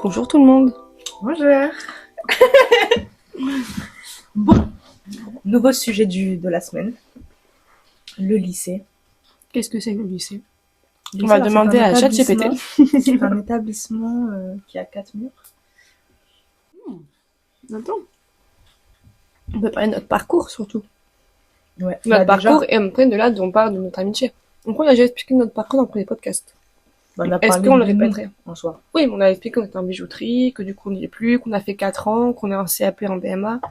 Bonjour tout le monde. Bonjour. Bon, nouveau sujet de la semaine. Le lycée. Qu'est-ce que c'est le lycée? Le On va lycée, demander à c'est ChatGPT. c'est un établissement qui a 4 murs. Attends. On peut parler de notre parcours surtout. Ouais. Notre Déjà, parcours et après de là on parle de notre amitié. Donc on a déjà expliqué notre parcours dans le premier podcast. on a Est-ce parlé qu'on le de nous, répéterait? en soi. Oui, mais on a expliqué qu'on était en bijouterie, que du coup on n'y est plus, qu'on a fait 4 ans, qu'on est en CAP en BMA.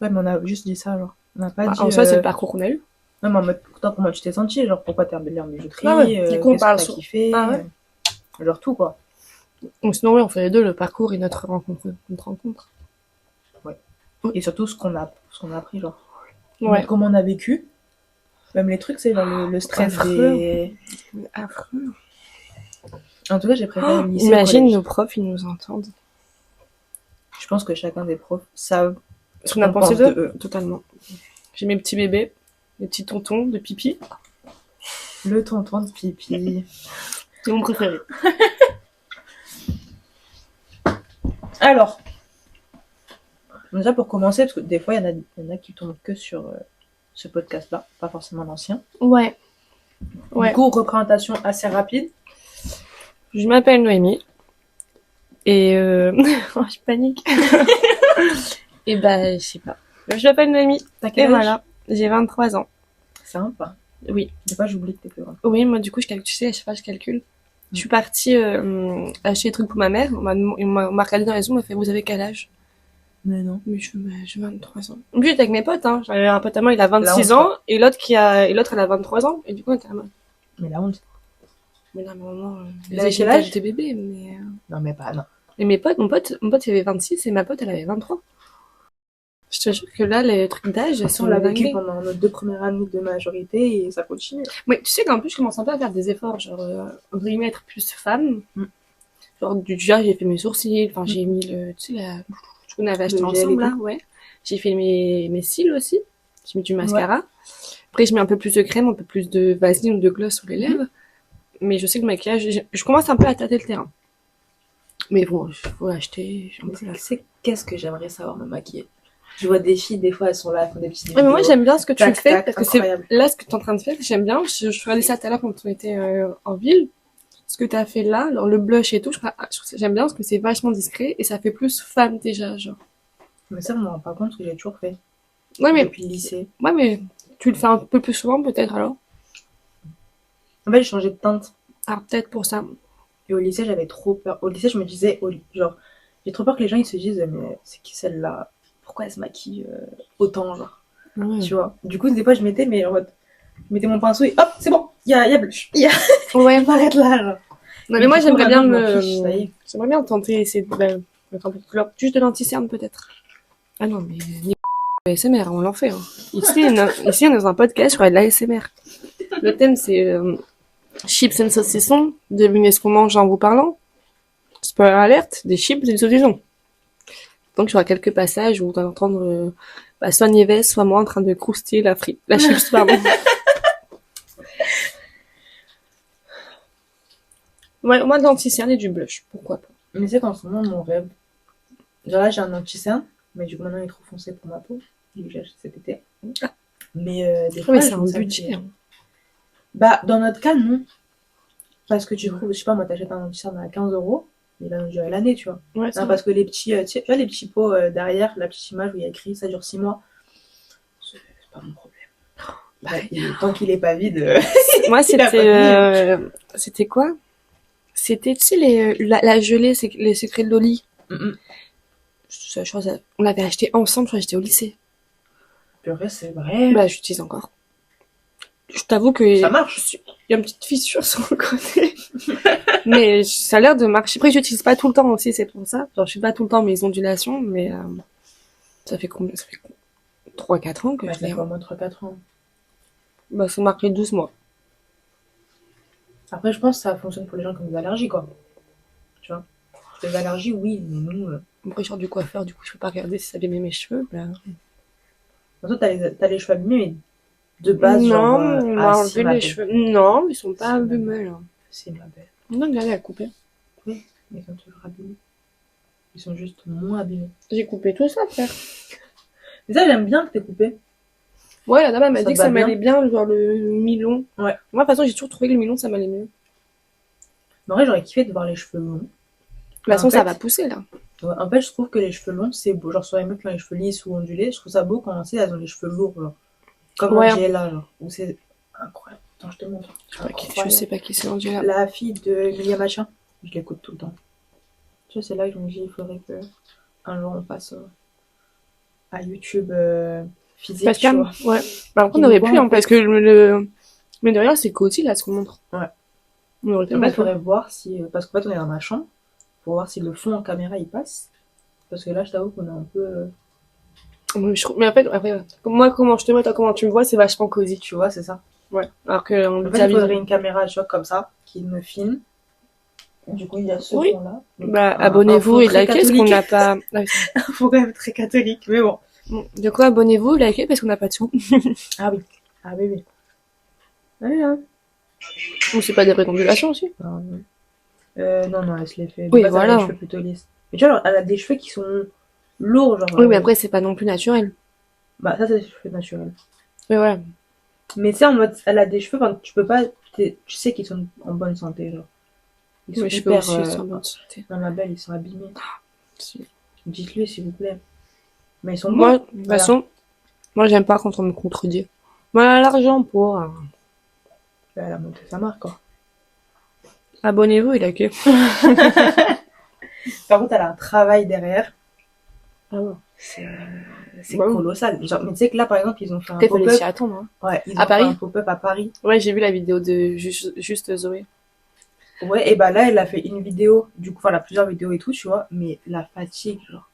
Ouais, mais on a juste dit ça, genre. On n'a pas dit... En soi, c'est le parcours qu'on a eu. Non, mais en mode, toi, comment tu t'es senti? Genre, pourquoi t'es allé en bijouterie? Ah ouais, du coup, on Qu'est-ce parle que t'as sur... kiffé? Ah ouais. Genre tout, quoi. Donc sinon, oui, on fait les deux, le parcours et notre rencontre. Et surtout, ce qu'on a appris, genre. Ouais. Comment on a vécu. Même les trucs, c'est genre le stress Affreux. des... Affreux. En tout cas, j'ai préféré le lycée au Imagine collège. nos profs, ils nous entendent. Je pense que chacun des profs savent Ce qu'on a pensé pense de eux. Totalement. J'ai mes petits bébés, mes petits tontons de pipi. Le tonton de pipi. C'est mon préféré. Alors, déjà pour commencer, parce que des fois, il y en a qui tombent que sur ce podcast-là, pas forcément l'ancien. Ouais. Du coup, représentation assez rapide. Je m'appelle Noémie. Et oh, je panique. Et bah, je sais pas. Je m'appelle Noémie. T'as Et quel âge? voilà. J'ai 23 ans. Sympa. Oui. Des fois, j'oublie que t'es plus grande. Oui, moi, du coup, tu sais, à chaque fois, je calcule. Je suis partie acheter des trucs pour ma mère. On m'a regardé dans les yeux, on m'a fait, vous avez quel âge? Mais non. Mais j'ai 23 ans. En plus, j'étais avec mes potes, hein. J'avais un pote à moi, il a 26 Là, ans, et l'autre, elle a 23 ans. Et du coup, on était à mode. Mais la honte. Mais là, maman, Il avait quel âge? des bébés, mais... Non, mais pas, non. Et mon pote, il avait 26 et ma pote, elle avait 23. Je te jure que là, les trucs d'âge, On l'a vécu pendant nos 2 premières années de majorité et ça continue. Mais tu sais qu'en plus, je commence un peu à faire des efforts, genre, entre guillemets, être plus femme. Genre, déjà, j'ai fait mes sourcils, enfin, j'ai mis tu sais, ce qu'on avait acheté ensemble, là, ouais. J'ai fait mes cils aussi. J'ai mis du mascara. Ouais. Après, je mets un peu plus de crème, un peu plus de vaseline ou de gloss sur les lèvres. Mais je sais que le maquillage, je commence un peu à tâter le terrain. Mais bon, il faut l'acheter. Tu sais, qu'est-ce que j'aimerais savoir me maquiller? Je vois des filles, des fois, elles sont là, elles font des petites vidéos. Ouais, mais moi, j'aime bien ce que tu fais, parce que incroyable. Là, ce que tu es en train de faire, j'aime bien. Je regardais ça tout à l'heure quand on était en ville. Ce que tu as fait là, alors le blush et tout, j'aime bien parce que c'est vachement discret et ça fait plus femme déjà, genre. Mais ça, je me rends pas compte que j'ai toujours fait. Ouais, mais. Depuis le lycée. Ouais, mais tu le fais un peu plus souvent, peut-être, alors? En fait, j'ai changé de teinte. Ah, peut-être pour ça. Et au lycée, j'avais trop peur. Au lycée, je me disais, genre, j'ai trop peur que les gens, ils se disent, mais c'est qui celle-là? Pourquoi elle se maquille autant, genre? Ouais. Tu vois? Du coup, des fois, je mettais mon pinceau et hop, c'est bon, il y a blush. Ouais. Je m'arrête là, genre. Non, mais moi, j'aimerais bien J'aimerais bien tenter, essayer de mettre un peu de couleur. Juste de l'anti-cerne, peut-être. Ah non, mais ASMR, on l'en fait. Hein. Ici, on est dans un podcast sur l'ASMR. Le thème, c'est chips and saucissons. Devinez ce qu'on mange en vous parlant. Spoiler alerte, des chips et des saucissons. Donc, il y aura quelques passages où on va entendre soit Nieves, soit moi en train de croustiller la chips, pardon. Ouais, moi, de l'anti-cerne et du blush, pourquoi pas. Mais c'est qu'en ce moment, mon rêve. Genre là, j'ai un anti-cerne, mais du coup, maintenant, il est trop foncé pour ma peau. Donc, j'ai acheté cet été. Mais des fois, mais c'est un budget. Bah, dans notre cas, non. Parce que tu trouves, je sais pas, moi, t'achètes un anti-cerne à 15 €, il va nous durer l'année, tu vois. Ouais, non, parce que les petits, tu vois, les petits pots derrière, la petite image où il y a écrit ça dure 6 mois, c'est pas mon problème. Bah, tant qu'il est pas vide. Moi, c'était quoi? C'était, tu sais, la gelée, c'est les secrets de Loli. On l'avait acheté ensemble, je crois que j'étais au lycée. Purée, c'est vrai. Bah, j'utilise encore. Je t'avoue que. Ça marche. Il y a une petite fissure sur le côté. Mais ça a l'air de marcher. Après, j'utilise pas tout le temps aussi, c'est pour ça. Genre, je suis pas tout le temps mes ondulations, mais ça fait combien? Ça fait 3-4 ans que je l'ai. Ça fait au moins 3-4 ans. Bah, ça marque les 12 mois. Après, je pense que ça fonctionne pour les gens qui ont des allergies, quoi. Tu vois. Les allergies, oui, mais nous... Après, je sors du coiffeur, du coup, je peux pas regarder si ça abîme mes cheveux. Bah... Toi, t'as les cheveux abîmés, mais de base, non, genre... on m'a enlevé les cheveux. Non, ils sont pas abîmés, là. C'est ma belle. Non, regardez, elle a coupé. Oui, mais ils sont toujours abîmés. Ils sont juste moins abîmés. J'ai coupé tout ça, frère. Mais ça, j'aime bien que t'aies coupé. Ouais, la dame, elle m'a Ça dit que te va ça m'allait bien, genre le mi-long. Ouais. Moi, de toute façon, j'ai toujours trouvé que le mi-long, ça m'allait mieux. Mais en vrai, j'aurais kiffé de voir les cheveux longs. De toute façon, En ça fait- va pousser, là. Ouais, en fait, je trouve que les cheveux longs, c'est beau. Genre, sur les mecs qui ont les cheveux lisses ou ondulés, je trouve ça beau quand, tu sais, elles ont les cheveux lourds, genre. Comme Ouais. Angela, genre. Où c'est incroyable. Attends, je te montre. Je sais pas qui c'est rendu là. La fille de Emilia Machin. Je l'écoute tout le temps. Tu vois, c'est là que je me dis, il faudrait que un jour on passe à YouTube physique, Parce tu vois. que, ouais. Bah, après, Qui on aurait nous pu, voit, hein, en parce que mais derrière, c'est Coty, là, ce qu'on montre. Ouais. On aurait pu En fait, il mettre. faudrait voir si... Parce qu'en fait, on est dans ma chambre. Pour voir si le fond en caméra, il passe. Parce que là, je t'avoue qu'on est un peu... Mais en fait, après, moi, comment je te vois, toi, comment tu me vois, c'est vachement cosy. Tu vois, c'est ça. Ouais. Alors que, En fait, il faudrait une caméra, tu vois, comme ça, qui me filme. Du coup, il y a ce Oui. fond-là. Donc, Bah, un abonnez-vous fond et très likez, parce qu'on catholique. n'a pas... Ah, oui, Un fond quand même très catholique, mais bon. bon. De quoi, abonnez-vous, likez, parce qu'on n'a pas de sous. Ah oui. Ah oui, oui. Ouais, hein. Ou c'est pas des vraies ondulations aussi. Non, non, elle se les fait. De Oui, base, elle a voilà. les cheveux plutôt lisses. Mais tu vois, elle a des cheveux qui sont lourds, genre. Oui, mais après, c'est pas non plus naturel. Bah, ça, c'est des cheveux naturels. Mais voilà. Mais tu sais, en mode, elle a des cheveux, enfin, tu peux pas. Tu sais qu'ils sont en bonne santé, genre. Ils sont Mais je peux hyper. aussi être en bonne santé. Non, ma belle, ils sont abîmés. Si. Dites-lui, s'il vous plaît. Mais ils sont Moi, bons. de toute façon, moi, j'aime pas quand on me contredit. Moi, l'argent pour... Elle a monté sa marque, quoi. Abonnez-vous et likez. Par contre, elle a un travail derrière. Ah ouais. C'est Bah oui. colossal. Genre, mais tu sais que là, par exemple, ils ont fait un Après, il fallait pop-up. s'y attendre. Hein. Ouais, ils ont À fait Paris un pop-up à Paris. Ouais, j'ai vu la vidéo de juste Zoé. Ouais, et bah là, elle a fait une vidéo. Du coup, enfin, elle a plusieurs vidéos et tout, tu vois. Mais la fatigue, genre.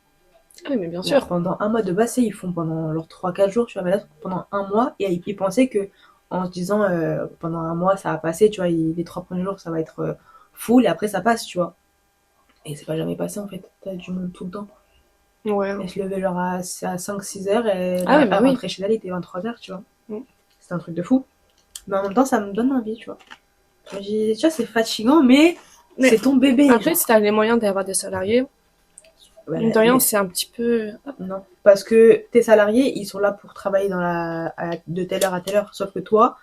Ah oui, mais bien Genre, sûr. pendant un mois de base, ils font pendant leurs 3-4 jours, tu vois. Mais là, pendant un mois. Et ils pensaient que, en se disant, pendant un mois, ça va passer, tu vois. Les 3 premiers jours, ça va être full. Et après, ça passe, tu vois. Et c'est pas jamais passé, en fait. T'as du monde tout le temps. Ouais. Elle se levait genre à 5-6 heures et Ah oui, bah elle oui. rentrait chez elle, il était 23 heures, tu vois. Mm. C'était un truc de fou. Mais en même temps, ça me donne envie, tu vois. Je me dis, tu vois, c'est fatigant, mais Mais c'est ton bébé. après, genre. si t'as les moyens d'avoir des salariés, Ouais, mine de rien, c'est un petit peu... non. Parce que tes salariés, ils sont là pour travailler de telle heure à telle heure. Sauf que toi,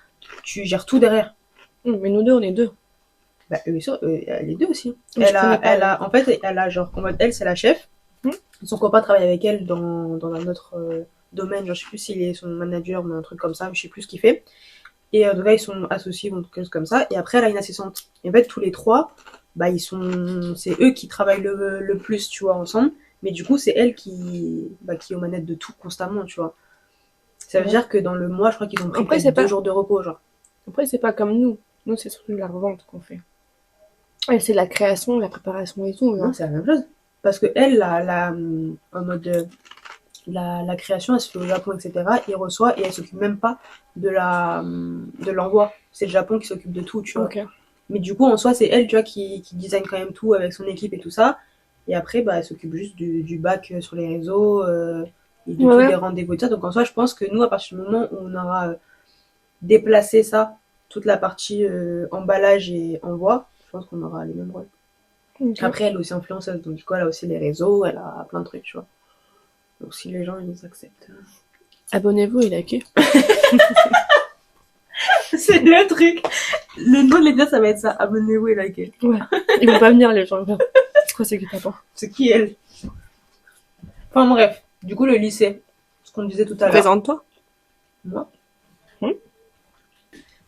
tu gères tout derrière. Mais nous deux, on est deux. Bah, les deux aussi. Mais je connais pas, En fait, elle a genre, en mode, elle, c'est la chef. Mm. Son copain travaille avec elle dans un autre domaine. Genre, je sais plus s'il est son manager ou un truc comme ça, je sais plus ce qu'il fait. Et donc là, ils sont associés ou quelque chose comme ça. Et après, elle a une assistante. Et en fait, tous les trois, bah, c'est eux qui travaillent le plus, tu vois, ensemble. Mais du coup, c'est elle qui est aux manettes de tout constamment, tu vois. Ça veut Ouais. dire que dans le mois, je crois qu'ils ont pris Après, peut-être c'est 2 pas- jours de repos, genre. Après, c'est pas comme nous. Nous, c'est surtout de la revente qu'on fait. Et c'est la création, la préparation et tout. Non, Genre. c'est la même chose. Parce que elle, en mode la création, elle se fait au Japon, etc. Il reçoit et elle s'occupe même pas de l'envoi. C'est le Japon qui s'occupe de tout, tu vois. Ok. Mais du coup, en soi, c'est elle, tu vois, qui design quand même tout avec son équipe et tout ça. Et après, bah, elle s'occupe juste du bac sur les réseaux et de tous Ouais. les rendez-vous et tout ça. Donc en soi, je pense que nous, à partir du moment où on aura déplacé ça, toute la partie emballage et envoi, je pense qu'on aura les mêmes rôles. Ok. Après, elle est aussi influenceuse, donc du coup, elle a aussi les réseaux, elle a plein de trucs, tu vois. Donc si les gens, ils acceptent. Abonnez-vous et likez. C'est le truc. Le nom de l'épisode, ça va être ça. Abonnez-vous et likez. Ouais. Ils vont pas venir, les gens. C'est quoi, c'est qui t'attend? C'est qui elle? Enfin bref. Du coup, le lycée. Ce qu'on disait tout à l'heure. Présente-toi. Moi. Hmm.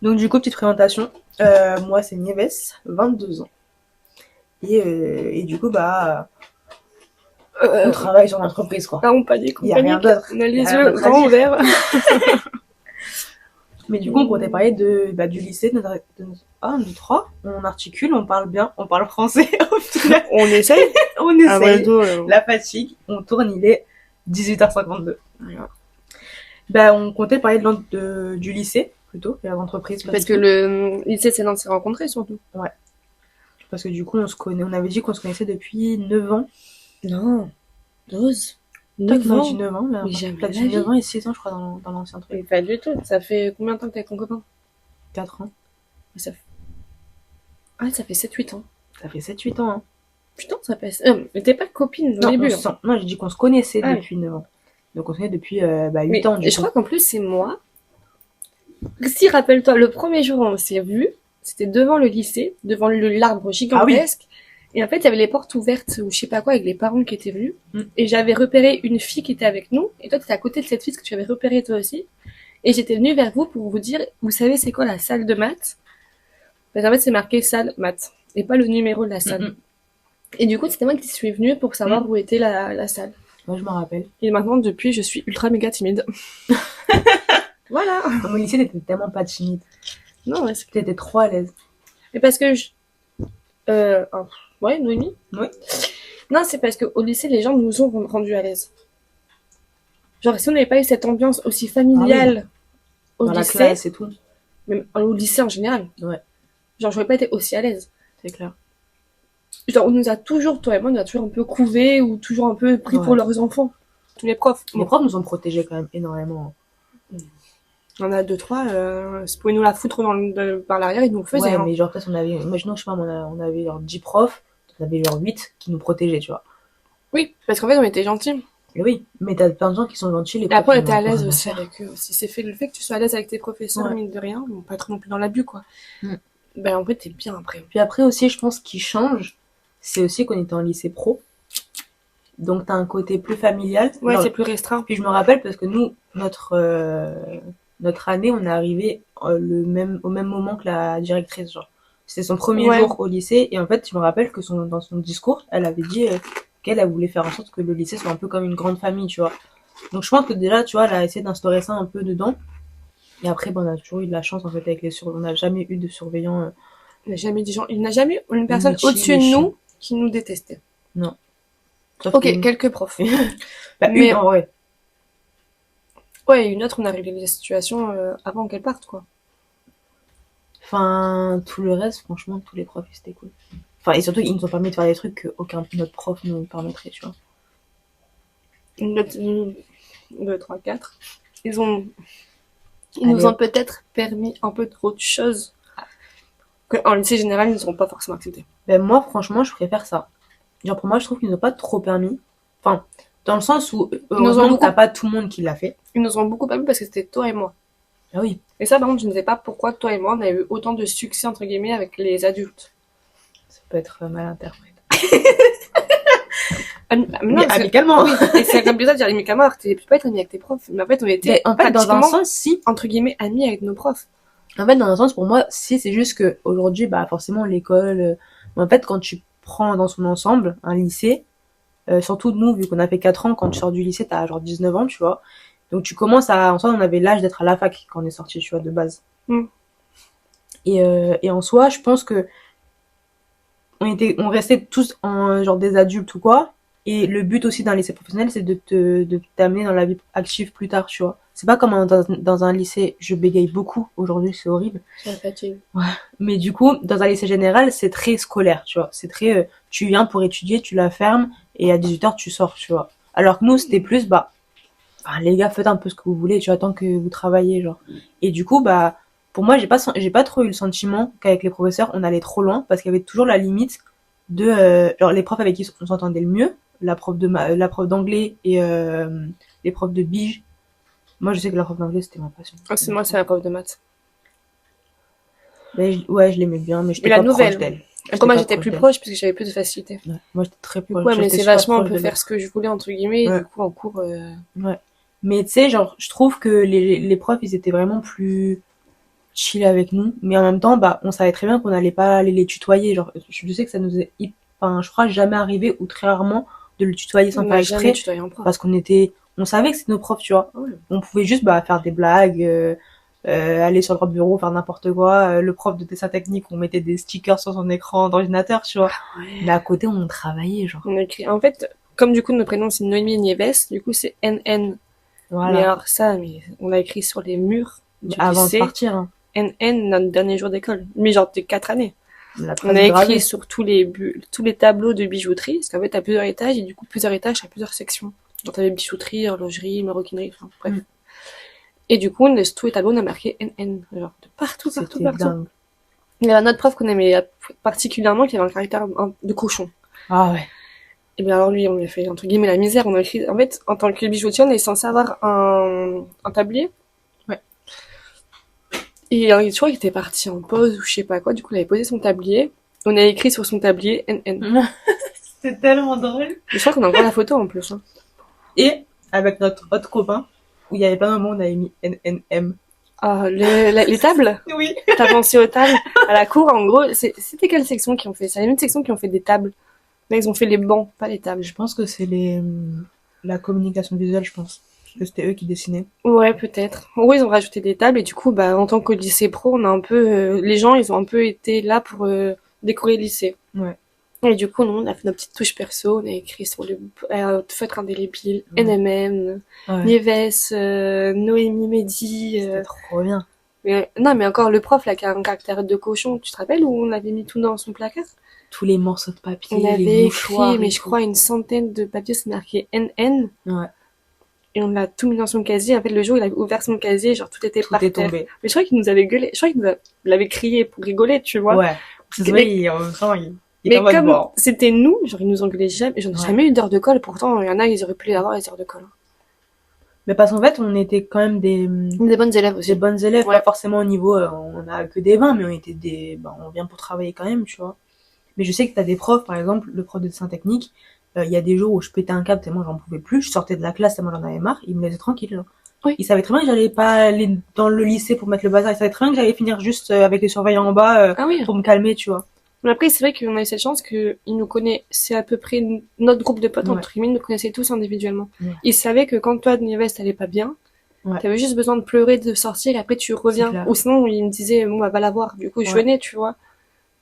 Donc du coup, petite présentation. Moi, c'est Nieves, 22 ans. Et du coup, bah, on travaille sur l'entreprise, quoi. Là, on panique. Il y a rien d'autre. On a les Il y a rien yeux d'autre à grands dire. ouverts. Mais du coup, on comptait parler du lycée, de 1, 2, 3. On articule, on parle bien, on parle français. Au final, On essaye. on Ah, essaye. ouais, La fatigue, on tourne, il est 18h52. Voilà. Bah, on comptait parler du lycée, plutôt, que l'entreprise. Parce que le lycée, c'est là qu'on s'est rencontrés, surtout. Parce que du coup, on se connaît. On avait dit qu'on se connaissait depuis 9 ans. Non. 12. Toi qui 9 m'as ans. dit 9 ans, Mais jamais t'as de dit la 9 vie. ans et 6 ans, je crois, dans l'ancien truc. Mais pas du tout. Ça fait combien de temps que t'es avec ton copain? 4 ans. Ça fait... Ah, ça fait 7-8 ans. Ça fait 7-8 ans, hein. Putain, ça passe. Mais t'es pas copine au Non, début. non, j'ai dit qu'on se connaissait Ah depuis 9 ans. Donc on se connaît depuis 8 Mais ans, du je coup. crois qu'en plus, c'est moi. Si, rappelle-toi, le premier jour où on s'est vu, c'était devant le lycée, devant l'arbre gigantesque. Et en fait, il y avait les portes ouvertes ou je sais pas quoi avec les parents qui étaient venus. Mm. Et j'avais repéré une fille qui était avec nous. Et toi, t'étais à côté de cette fille que tu avais repérée toi aussi. Et j'étais venue vers vous pour vous dire, vous savez c'est quoi la salle de maths? Parce qu'en fait, c'est marqué salle maths. Et pas le numéro de la salle. Mm-mm. Et du coup, c'était moi qui suis venue pour savoir où était la salle. Moi, je m'en rappelle. Et maintenant, depuis, je suis ultra méga timide. Voilà. Dans mon lycée, t'étais tellement pas timide. Non, ouais, c'est... T'étais trop à l'aise. Mais parce que ouais, Noémie. Oui. Non, c'est parce qu'au lycée, les gens nous ont rendus à l'aise. Genre, si on n'avait pas eu cette ambiance aussi familiale au Dans la lycée, classe et tout. même au lycée en général, Ouais, genre, j'aurais pas été aussi à l'aise. c'est clair. Genre, on nous a toujours, toi et moi, on nous a toujours un peu couvé ou toujours un peu pris Ouais. pour leurs enfants. Tous les profs. Les profs nous ont protégés quand même énormément. On a 2-3, si vous pouvez nous la foutre par l'arrière, ils nous le faisaient. Ouais, hein. mais genre, peut-être on avait, imaginons, je sais pas, on avait genre 10 profs, on avait genre 8 qui nous protégeaient, tu vois. Oui, parce qu'en fait, on était gentils. Et oui, mais t'as plein de gens qui sont gentils, les Et profs. après, on ils était n'ont à l'aise rien à aussi faire. avec eux. Si c'est fait le fait que tu sois à l'aise avec tes professeurs, Ouais. mine de rien, bon, pas trop non plus dans l'abus, quoi. Mm. Ben, en fait, t'es bien après. Puis après aussi, je pense qu'il change, c'est aussi qu'on était en lycée pro. Donc t'as un côté plus familial. Ouais, Genre, c'est plus restreint. puis je me rappelle parce que nous, notre année, on est arrivé au même moment que la directrice, genre. C'était son premier Ouais. jour au lycée, et en fait, je me rappelle que dans son discours, elle avait dit qu'elle voulait faire en sorte que le lycée soit un peu comme une grande famille, tu vois. Donc je pense que déjà, tu vois, elle a essayé d'instaurer ça un peu dedans. Et après, ben, on a toujours eu de la chance, en fait, avec on n'a jamais eu de surveillants. Il n'a jamais eu une personne Inutile au-dessus et de chiant. nous qui nous détestait. Sauf Ok, que- quelques profs. Bah, mais- une, en vrai. Ouais, et une autre, on a réglé les situations avant qu'elle parte, quoi. Enfin, tout le reste, franchement, tous les profs, c'était cool. Enfin, et surtout, ils nous ont permis de faire des trucs qu'aucun autre prof nous permettrait, tu vois. Une autre, 2, 3, 4. Ils nous Allez. ont peut-être permis un peu trop de choses qu'en lycée général, ils nous ont pas forcément accepté. Ben, moi, franchement, je préfère ça. Genre, pour moi, je trouve qu'ils nous ont pas trop permis. Enfin, dans le sens où, heureusement que t'as pas tout le monde qui l'a fait. Ils nous ont beaucoup permis parce que c'était toi et moi. Ah oui. Et ça, par contre, je ne sais pas pourquoi toi et moi, on a eu autant de succès, entre guillemets, avec les adultes. Ça peut être mal interprété. Non, Mais parce que- amicalement. oui, et c'est comme bizarre de dire amicalement, alors que tu peux pas être ami avec tes profs. Mais en fait, on était Mais en fait, dans un pratiquement, sens, si. entre guillemets, amis avec nos profs. En fait, dans un sens, pour moi, si, c'est juste que aujourd'hui, bah, forcément, l'école, en fait, quand tu prends dans son ensemble un lycée, surtout nous, vu qu'on a fait 4 ans, quand tu sors du lycée, t'as genre 19 ans, tu vois. Donc, tu commences en soi, on avait l'âge d'être à la fac quand on est sorti, tu vois, de base. Mm. Et en soi, je pense que on restait tous en genre des adultes ou quoi. Et le but aussi d'un lycée professionnel, c'est de t'amener dans la vie active plus tard, tu vois. C'est pas comme dans un lycée, je bégaye beaucoup aujourd'hui, c'est horrible. C'est la fatigue. Mais du coup, dans un lycée général, c'est très scolaire, tu vois. C'est très, tu viens pour étudier, tu la fermes, et à 18h, tu sors, tu vois. Alors que nous, c'était plus, bah, enfin, les gars, faites un peu ce que vous voulez, tu vois, tant que vous travaillez, genre. Et du coup, bah, pour moi, j'ai pas trop eu le sentiment qu'avec les professeurs, on allait trop loin, parce qu'il y avait toujours la limite de, genre, les profs avec qui on s'entendait le mieux, la prof d'anglais et les profs de bige. Moi, je sais que la prof d'anglais, c'était ma passion. Ah, c'est moi, c'est la prof de maths. Mais ouais, je l'aimais bien, mais j'étais Mais la pas nouvelle. proche d'elle. Comme moi, pas j'étais proche plus d'elle. proche parce que j'avais plus de facilité. Ouais. Moi, j'étais très Du proche. coup, elle me j'étais laissait super vachement un proche peu de faire ce que je voulais, entre guillemets. Et Ouais. du coup, en cours, Ouais. Mais tu sais, genre, je trouve que les profs, ils étaient vraiment plus chill avec nous. Mais en même temps, bah, on savait très bien qu'on allait pas aller les tutoyer. Genre, je sais que ça nous est, enfin, je crois jamais arrivé ou très rarement de le tutoyer sans on faire n'a jamais exprès. tutoyé en prof. Parce on savait que c'était nos profs, tu vois. Ouais. On pouvait juste, bah, faire des blagues, aller sur leur bureau, faire n'importe quoi. Le prof de dessin technique, on mettait des stickers sur son écran d'ordinateur, tu vois. Ouais. Mais à côté, on travaillait, genre. On a écrit... En fait, comme du coup, notre prénom, c'est Noémie Nieves, du coup, c'est NN. Voilà. Mais alors ça, on a écrit sur les murs du Avant de lycée, partir, hein. NN, notre dernier jour d'école. Mais genre, des 4 années. La On a trace gravée. écrit sur tous les tableaux de bijouterie, parce qu'en fait, t'as plusieurs étages, et du coup, plusieurs étages, t'as plusieurs sections. Genre, t'avais bijouterie, horlogerie, maroquinerie, enfin, bref. Mm. Et du coup, sur tous les tableaux, on a marqué NN. Genre, de partout, partout, C'était partout. dingue. Il y avait un autre prof qu'on aimait particulièrement, qui avait un caractère de cochon. Ah ouais. Et bien alors lui, on lui a fait entre guillemets la misère. On a écrit, en fait, en tant que bijoutier, on est censé avoir un tablier. Ouais. Et je crois qu'il était parti en pause ou je sais pas quoi. Du coup, il avait posé son tablier. On a écrit sur son tablier NN. C'était tellement drôle. Et je crois qu'on a encore la photo en plus. Hein. Et avec notre autre copain, où il y avait pas un moment, on avait mis NNM. Ah, les tables. Oui. T'as pensé aux tables à la cour, en gros. C'était quelle section qui ont fait ça? Il y a une section qui ont fait des tables. Mais ils ont fait les bancs, pas les tables. Je pense que c'est la communication visuelle, je pense. Parce que c'était eux qui dessinaient. Ouais, peut-être. En gros, ils ont rajouté des tables et du coup, bah, en tant que lycée pro, on a un peu, les gens, ils ont un peu été là pour décorer le lycée. Ouais. Et du coup, nous, on a fait nos petites touches perso, on a écrit sur le feutre indélébile, Ouais. NMM, Ouais. Nieves, Noémie Mehdi. C'était trop bien. Non, mais encore le prof, là, qui a un caractère de cochon, tu te rappelles où on avait mis tout dans son placard? Tous les morceaux de papier, On avait les mouchoirs. écrit, mais je crois, une centaine de papiers, c'est marqué NN. Ouais. Et on l'a tout mis dans son casier. En fait, le jour où il a ouvert son casier, genre, tout était Tout par est terre. tombé. Mais je crois qu'il nous avait gueulé. Je crois qu'il l'avait crié pour rigoler, tu vois. Ouais. C'est vrai, en même temps, il Mais est en mode comme bon. c'était nous, genre, ils nous engueulaient jamais. J'en ai Ouais. jamais eu d'heures de colle. Pourtant, il y en a, ils auraient pu les avoir, les heures de colle. Mais parce qu'en fait, on était quand même des bonnes élèves aussi. bonnes élèves, Ouais. pas forcément au niveau, on a que des 20, mais on était on vient pour travailler quand même, tu vois. Mais je sais que t'as des profs, par exemple, le prof de dessin technique, il y a des jours où je pétais un câble tellement j'en pouvais plus, je sortais de la classe tellement j'en avais marre, il me laissait tranquille. Genre. Oui. Il savait très bien que j'allais pas aller dans le lycée pour mettre le bazar, il savait très bien que j'allais finir juste avec les surveillants en bas Ah oui. pour me calmer, tu vois. Mais après, c'est vrai qu'on a eu cette chance qu'il nous connaissait à peu près, notre groupe de potes, Ouais. entre guillemets, nous connaissait tous individuellement. Ouais. Il savait que quand toi, Nieves, t'allais pas bien, Ouais. t'avais juste besoin de pleurer, de sortir, et après tu C'est reviens. clair. Ou sinon, il me disait, bon, bah, va la voir. Du coup, je Ouais. venais, tu vois.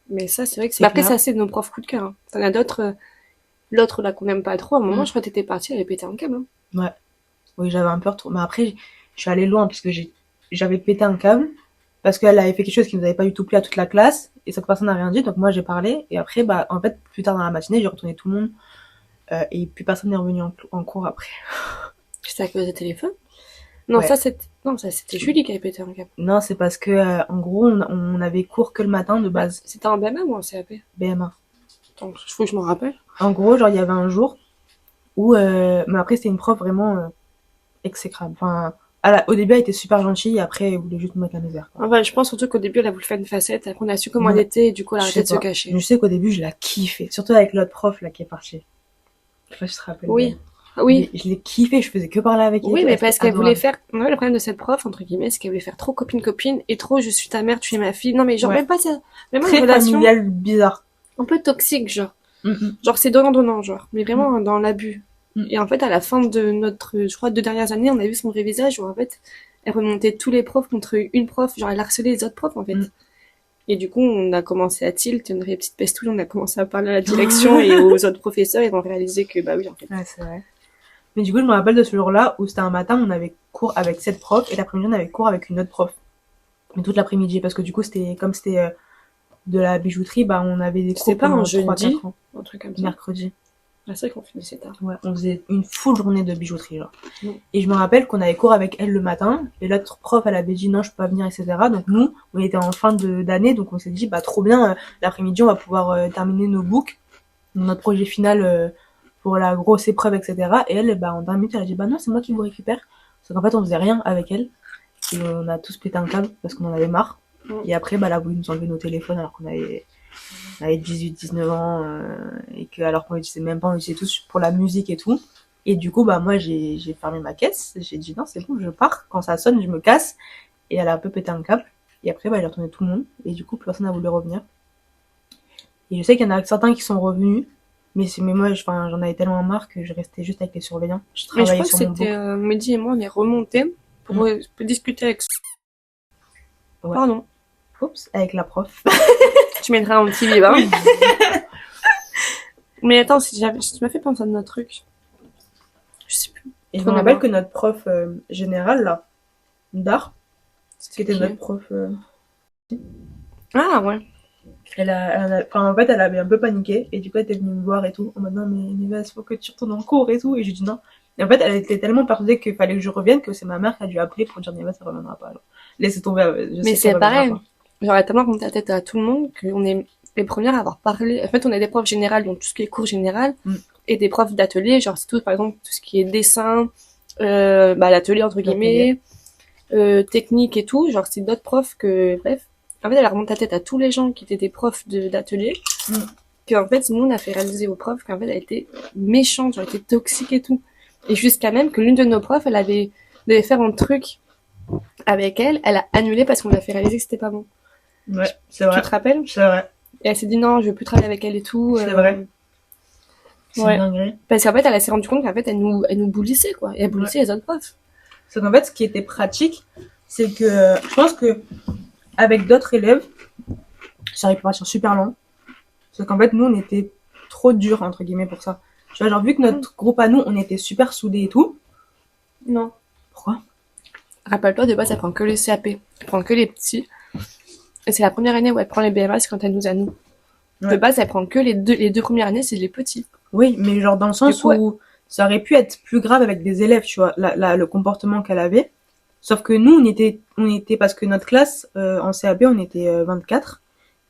Mais ça, c'est vrai que C'est mais après, clair. ça, c'est nos profs coup de cœur. Hein. T'en as d'autres, l'autre, là, qu'on aime pas trop, à un moment, Mm. je crois que t'étais partie, elle avait pété un câble. Hein. Ouais. Oui, j'avais un peu retour. Mais après, je suis allée loin parce que j'avais pété un câble parce qu'elle avait fait quelque chose qui nous avait pas du tout plu à toute la classe et cette personne n'a rien dit. Donc moi, j'ai parlé et après, bah, en fait, plus tard dans la matinée, j'ai retourné tout le monde et plus personne n'est revenu en cours après. C'était à cause des téléphones. Non, Ouais. ça, c'était Julie qui avait pété un câble. Non, c'est parce que en gros, on avait cours que le matin de base. C'était un BMA ou un CAP? BMA. Attends, faut que je m'en rappelle. En gros, genre, il y avait un jour où, mais après, c'était une prof vraiment exécrable. Enfin, au début, elle était super gentille et après, elle voulait juste nous mettre la misère. Quoi. Enfin, je pense surtout qu'au début, elle a voulu faire une facette, après on a su comment Ouais. elle était, et du coup, elle a Je arrêté sais de se pas. cacher. Je sais qu'au début, je la kiffais. Surtout avec l'autre prof, là, qui est partie. Je sais pas si tu te rappelles. Oui. d'elle. Oui. Je l'ai kiffé, je faisais que parler avec elle. Oui, mais Elle parce était qu'elle voulait adorable. faire, ouais, le problème de cette prof, entre guillemets, c'est qu'elle voulait faire trop copine-copine, et trop je suis ta mère, tu es ma fille. Non, mais genre, Ouais. même pas ça. Même une Très relation familiale, bizarre. un peu toxique, genre. Mm. Genre, c'est donnant-donnant, genre. Mais vraiment dans l'abus. Mm. Et en fait, à la fin de notre, je crois, 2 dernières années, on a vu son vrai visage où, en fait, elle remontait tous les profs contre une prof, genre, elle harcelait les autres profs, en fait. Mm. Et du coup, on a commencé à tilt, une vraie petite pestouille, on a commencé à parler à la direction et aux autres professeurs, et on a réalisé que, bah oui, en fait. Ouais, c'est vrai. Mais du coup, je me rappelle de ce jour-là où c'était un matin, on avait cours avec cette prof et l'après-midi, on avait cours avec une autre prof. Mais toute l'après-midi, parce que du coup, c'était de la bijouterie, bah, on avait des cours C'était pas un pendant jeudi, 3-4 ans. un truc comme ça. Mercredi. Ah, c'est vrai qu'on finissait tard. Ouais, on faisait une full journée de bijouterie, genre. Mm. Et je me rappelle qu'on avait cours avec elle le matin, et l'autre prof, elle avait dit non, je peux pas venir, etc. Donc nous, on était en fin d'année, donc on s'est dit, bah, trop bien, l'après-midi, on va pouvoir terminer nos books, notre projet final pour la grosse épreuve, etc. Et elle, bah, en 20 minutes, elle a dit, bah non, c'est moi qui vous récupère. Parce qu'en fait, on faisait rien avec elle. Et on a tous pété un câble parce qu'on en avait marre. Mm. Et après, bah, elle a voulu nous enlever nos téléphones alors qu'on avait 18, 19 ans, et que, alors qu'on utilisait même pas, on utilisait tous pour la musique et tout. Et du coup, bah, moi, j'ai fermé ma caisse. J'ai dit, non, c'est bon, je pars. Quand ça sonne, je me casse. Et elle a un peu pété un câble. Et après, bah, j'ai retourné tout le monde. Et du coup, personne n'a voulu revenir. Et je sais qu'il y en a certains qui sont revenus. Mais moi, j'en avais tellement marre que je restais juste avec les surveillants. Je Mais je travaillais crois que sur mon c'était, book. Mehdi et moi, on est remontés pour discuter avec... Ouais. Pardon. Oups, avec la prof. Tu mettras un petit bib, hein. Mais attends, tu m'as fait penser à notre truc. Je sais plus. Et je Trop me rappelle mémoire. que notre prof général, là, d'art, qui était qui notre prof, Ah, ouais. en fait, elle avait un peu paniqué, et du coup, elle était venue me voir et tout, en mode, non, mais Neves, faut que tu retournes en cours et tout, et j'ai dit non. Et en fait, elle était tellement persuadée qu'il fallait que je revienne que c'est ma mère qui a dû appeler pour dire Neves, ça reviendra pas. Alors, laissez tomber, je sais Mais qu'elle c'est reviendra pareil. pas. Genre, elle a tellement remonté la tête à tout le monde qu'on est les premières à avoir parlé. En fait, on a des profs générales, donc tout ce qui est cours général, et des profs d'atelier, genre c'est tout, par exemple, tout ce qui est dessin, l'atelier entre guillemets, technique et tout. Genre c'est d'autres profs que, bref. En fait, elle remonte la tête à tous les gens qui étaient des profs d'atelier. Qu'en fait, nous, on a fait réaliser aux profs qu'en fait, elle était méchante, genre, elle était toxique et tout. Et jusqu'à même que l'une de nos profs, devait faire un truc avec elle a annulé parce qu'on lui a fait réaliser que c'était pas bon. Ouais, c'est vrai. Tu te rappelles? C'est vrai. Et elle s'est dit non, je veux plus travailler avec elle et tout. C'est vrai. C'est Ouais. dingue. Parce qu'en fait, elle s'est rendue compte qu'en fait, elle nous boulissait, quoi. Et elle boulissait les autres profs. C'est qu'en fait, ce qui était pratique, c'est que je pense que avec d'autres élèves, ça aurait pu partir super lent. C'est qu'en fait, nous, on était trop durs, entre guillemets, pour ça. Tu vois, genre, vu que notre groupe à nous, on était super soudés et tout. Non. Pourquoi? Rappelle-toi, de base, elle prend que les CAP. Elle prend que les petits. Et c'est la première année où elle prend les BMA, c'est quand elle nous a nous. Ouais. De base, elle prend que les deux premières années, c'est les petits. Oui, mais genre dans le sens où ça aurait pu être plus grave avec des élèves, tu vois, le comportement qu'elle avait. Sauf que nous, on était parce que notre classe, en CAP, on était 24.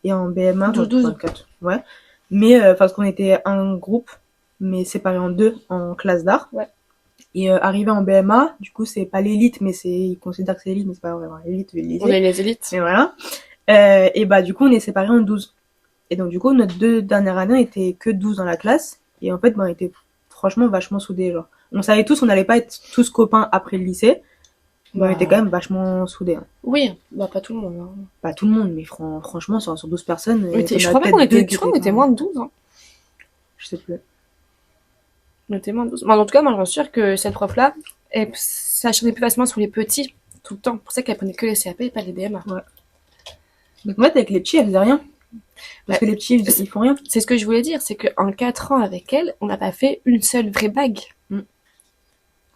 Et en BMA, 12. 24. Ouais. Mais, parce qu'on était un groupe, mais séparé en deux, en classe d'art. Ouais. Et arrivé en BMA, du coup, c'est pas l'élite, mais ils considèrent que c'est l'élite, mais c'est pas vraiment l'élite. On est les élites. Et voilà. Et bah, du coup, on est séparés en 12. Et donc, du coup, notre 2 dernières années, on était que 12 dans la classe. Et en fait, bah, on était franchement vachement soudés, genre. On savait tous, on n'allait pas être tous copains après le lycée. Mais on était quand même vachement soudés. Hein. Oui, bah, pas tout le monde. Hein. Pas tout le monde, mais franchement, sur 12 personnes. Je crois qu'on était moins de 12, hein. Je sais plus. On était moins de 12. Mais en tout cas, moi, je suis sûre que cette prof-là, elle s'acharnait plus facilement sur les petits, tout le temps. C'est pour ça qu'elle prenait que les CAP et pas les BMA. Ouais. Donc, en fait, avec les petits, elle faisait rien. Parce que les petits, ils font rien. C'est ce que je voulais dire, c'est qu'en 4 ans avec elle, on n'a pas fait une seule vraie bague.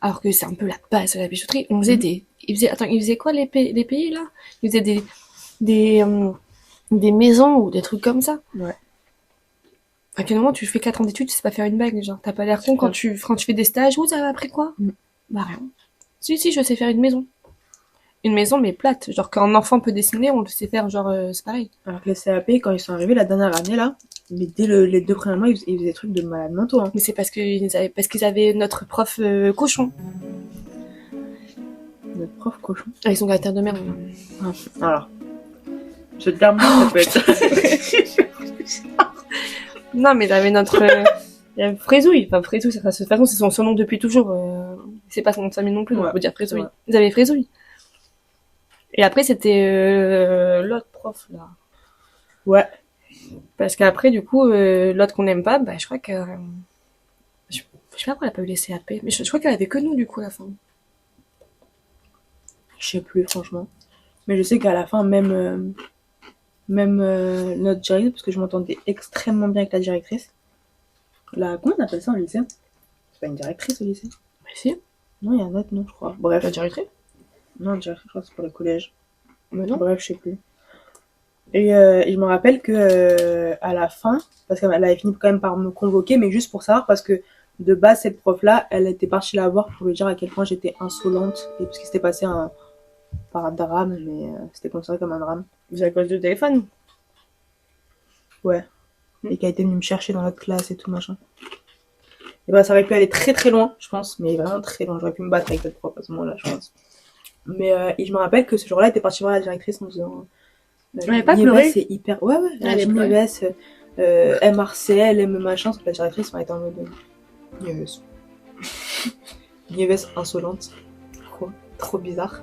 Alors que c'est un peu la base de la bijouterie. On faisait ils faisaient quoi les pays là? Ils faisaient des maisons ou des trucs comme ça. Ouais. À quel moment tu fais 4 ans d'études, tu sais pas faire une bague, genre t'as pas l'air con quand tu fais des stages. Vous avez appris quoi? Bah rien. Si, je sais faire une maison. Une maison mais plate, genre quand un enfant peut dessiner, on le sait faire, genre c'est pareil. Alors que les CAP, quand ils sont arrivés la dernière année là, mais dès les 2 premiers mois, ils faisaient des trucs de malade mentaux. Hein. Mais c'est parce qu'ils avaient notre prof cochon. Notre prof cochon. Avec son caractère de merde. Alors, ce terme ça peut être. Non, mais il avait notre Frézouille. Enfin, Frézouille, de toute façon, c'est son surnom depuis toujours. C'est pas son nom de famille non plus, donc on peut dire Frézouille. Ils avaient Frézouille. Et après, c'était l'autre prof, là. Ouais. Parce qu'après, du coup, l'autre qu'on n'aime pas, bah, je crois que... je sais pas pourquoi elle a pas eu les CAP, mais je crois qu'elle avait que nous, du coup, à la fin. Je sais plus, franchement. Mais je sais qu'à la fin, même notre directrice, parce que je m'entendais extrêmement bien avec la directrice. Comment on appelle ça au lycée? C'est pas une directrice au lycée? Bah si. Non, il y a un autre nom, je crois. Bref. La directrice? Non, la directrice, je crois que c'est pour le collège. Mais non. Bref, je sais plus. Et je me rappelle que à la fin, parce qu'elle avait fini quand même par me convoquer, mais juste pour savoir, parce que de base, cette prof-là, elle était partie la voir pour lui dire à quel point j'étais insolente, et parce qu'il s'était passé par un drame, mais c'était considéré comme un drame. C'est à cause du téléphone? Ouais. Et qui a été venue me chercher dans notre classe et tout, machin. Et bah, ça aurait pu aller très très loin, je pense, mais vraiment très loin. J'aurais pu me battre avec cette prof à ce moment-là, je pense. Mais et je me rappelle que ce jour-là, elle était partie voir la directrice en disant... Elle n'avait pas pleuré? C'est hyper... Ouais, la Nieves, MRCL, M machin, parce que la directrice m'a été en mode... Nieves. Nieves insolente. Trop bizarre.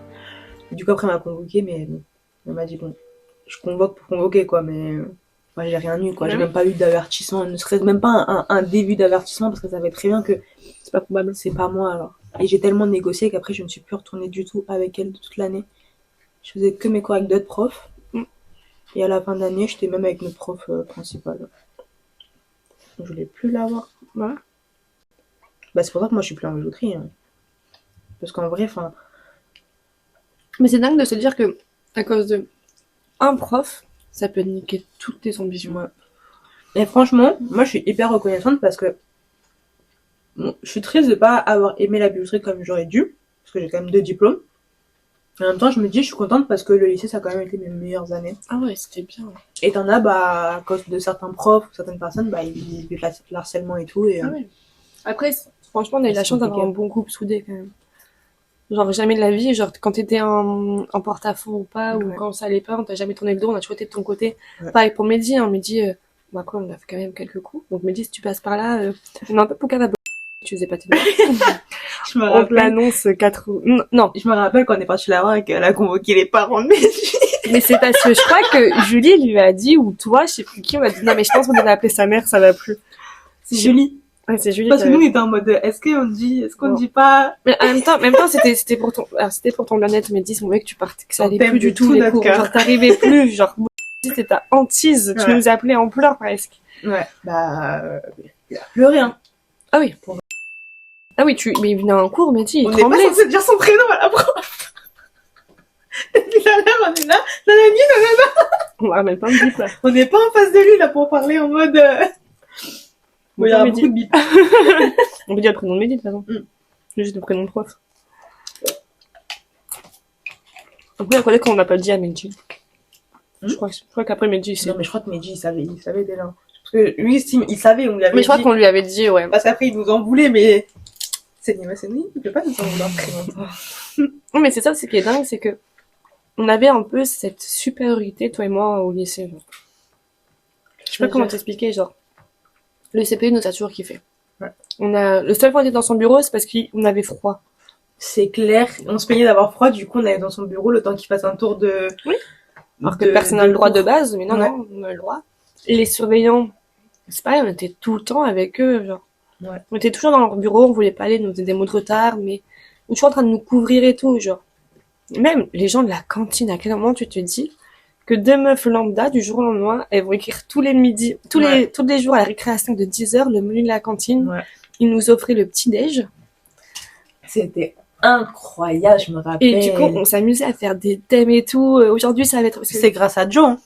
Et du coup, après, elle m'a convoqué, mais bon, elle m'a dit, bon, je convoque pour convoquer, quoi, mais... Moi, j'ai rien eu, quoi. J'ai même pas eu d'avertissement, ne serait-ce même pas un début d'avertissement, parce que ça savait très bien que c'est pas probable, c'est pas moi, alors. Et j'ai tellement négocié qu'après, je ne suis plus retournée du tout avec elle de toute l'année. Je faisais que mes cours avec d'autres profs. Et à la fin d'année, j'étais même avec notre prof principal. Je voulais plus la voir. Ouais. Bah, c'est pour ça que moi, je suis plus en bijouterie. Hein. Parce qu'en vrai, enfin... Mais c'est dingue de se dire que, à cause de un prof, ça peut niquer toutes tes ambitions. Ouais. Et franchement, moi, je suis hyper reconnaissante parce que bon, je suis triste de pas avoir aimé la bijouterie comme j'aurais dû. Parce que j'ai quand même 2 diplômes. En même temps, je me dis, je suis contente parce que le lycée, ça a quand même été mes meilleures années. Ah ouais, c'était bien. Et t'en as, bah, à cause de certains profs ou certaines personnes, bah, ils vivent le harcèlement et tout. Et, Ah ouais. Après, franchement, on a eu la c'est chance d'avoir un compliqué. bon groupe soudé quand même. Genre, jamais de la vie, genre, quand t'étais en porte-à-faux ou pas, ou Ouais. quand ça allait pas, on t'a jamais tourné le dos, on a toujours été de ton côté. Ouais. Pareil pour Mehdi, hein. Mehdi, bon, après, on a fait quand même quelques coups. Donc, Mehdi, si tu passes par là, on a un peu pour carabo. Tu faisais pas tes devoirs. Je me On te rappelle, l'annonce 4 non. je me rappelle quand on est parti la voir et qu'elle a convoqué les parents de Messi. Mais c'est parce que je crois que Julie lui a dit, ou toi, je sais plus qui, on a dit, non, mais je pense qu'on devait appeler sa mère, ça va plus. C'est Julie. Ouais, c'est Julie Parce qui que nous, avait... on était en mode, est-ce qu'on Non. dit pas, Mais en même temps, c'était pour ton, alors, c'était pour ton bien-être, mais dis, mon mec, tu partais, que ça On allait t'aime plus de du tout, tout les notre cours. cœur. Genre, t'arrivais plus, genre, c'était ta hantise, tu Ouais. nous appelais en pleurs presque. ouais, bah, il a pleuré, hein. Ah oui. Ah oui, mais il venait en cours, mais dis, il On n'est pas tremblait. censé dire son prénom à la prof. Depuis tout à l'heure, on est là, nanani, nanana. On va même pas me dire, là. On n'est pas en face de lui, là, pour parler en mode, bon, il y aura Mehdi. beaucoup de bip. On peut dire le prénom de Mehdi, de toute façon. Mm. Juste le prénom de prof. Après, la collègue qu'on n'a pas dit à Mehdi. Mm. Je crois qu'après Mehdi, Non, mais je crois que Meiji, il savait déjà. Parce que lui, il savait, on lui avait Mais je crois dit. qu'on lui avait dit, ouais. Parce qu'après, il nous en voulait, mais c'est Nimaseni, il peut pas nous en vouloir très longtemps. Non, mais c'est ça, ce qui est dingue, c'est que on avait un peu cette supériorité, toi et moi, au lycée, genre. Je sais pas comment t'expliquer, genre. Le CPE nous a toujours kiffé. Ouais. Le seul fois qu'on était dans son bureau, c'est parce qu'on avait froid. C'est clair, on se plaignait d'avoir froid, du coup, on allait dans son bureau le temps qu'il fasse un tour de. Oui. Alors que personne n'a le droit de base, mais non, Ouais. non, on a le droit. Et les surveillants, c'est pareil, on était tout le temps avec eux, genre. Ouais. On était toujours dans leur bureau, on voulait pas aller, nous faisaient des mots de retard, mais on était toujours en train de nous couvrir et tout, genre. Même les gens de la cantine, à quel moment tu te dis que deux meufs lambda, du jour au lendemain, elles vont écrire tous les jours à la récréation de 10h, le menu de la cantine. Ouais. Ils nous offraient le petit-déj. C'était incroyable, je me rappelle. Et du coup, on s'amusait à faire des thèmes et tout. Aujourd'hui, ça va être... C'est grâce à Joe, hein.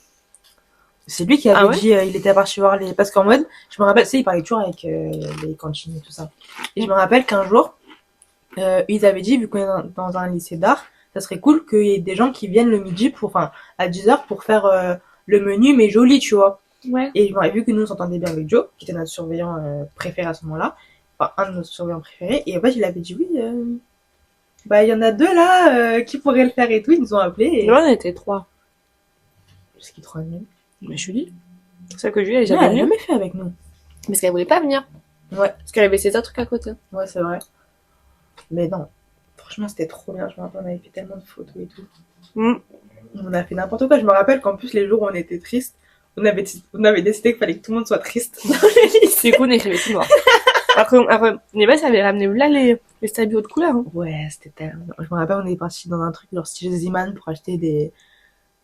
C'est lui qui avait Ah ouais dit, il était parti voir les. Parce qu'en mode, je me rappelle, tu sais, il parlait toujours avec les cantines et tout ça. Et je me rappelle qu'un jour, ils avaient dit, vu qu'on est dans un lycée d'art, ça serait cool qu'il y ait des gens qui viennent le midi à 10h pour faire le menu, mais joli, tu vois. Ouais. Et je m'aurais vu que nous, on s'entendait bien avec Joe, qui était notre surveillant préféré à ce moment-là. Enfin, un de nos surveillants préférés. Et en fait, il avait dit, oui, bah, il y en a deux là qui pourraient le faire et tout. Ils nous ont appelés. Et... Là, on était 3. C'est qui troisième? Mais Julie. C'est ça que Julie, elle est Non, jamais elle a venue. jamais fait avec nous. Parce qu'elle voulait pas venir. Ouais. Parce qu'elle avait ses autres trucs à côté. Ouais, c'est vrai. Mais non. Franchement, c'était trop bien. Je me rappelle, on avait fait tellement de photos et tout. Mm. On a fait n'importe quoi. Je me rappelle qu'en plus, les jours où on était triste, on avait décidé qu'il fallait que tout le monde soit triste. Du coup, on écrivait tout noir. Après, Nébès avait ramené là les stabilos de couleur. Hein. Ouais, c'était tellement... Je me rappelle, on est parti dans un truc genre style Ziman pour acheter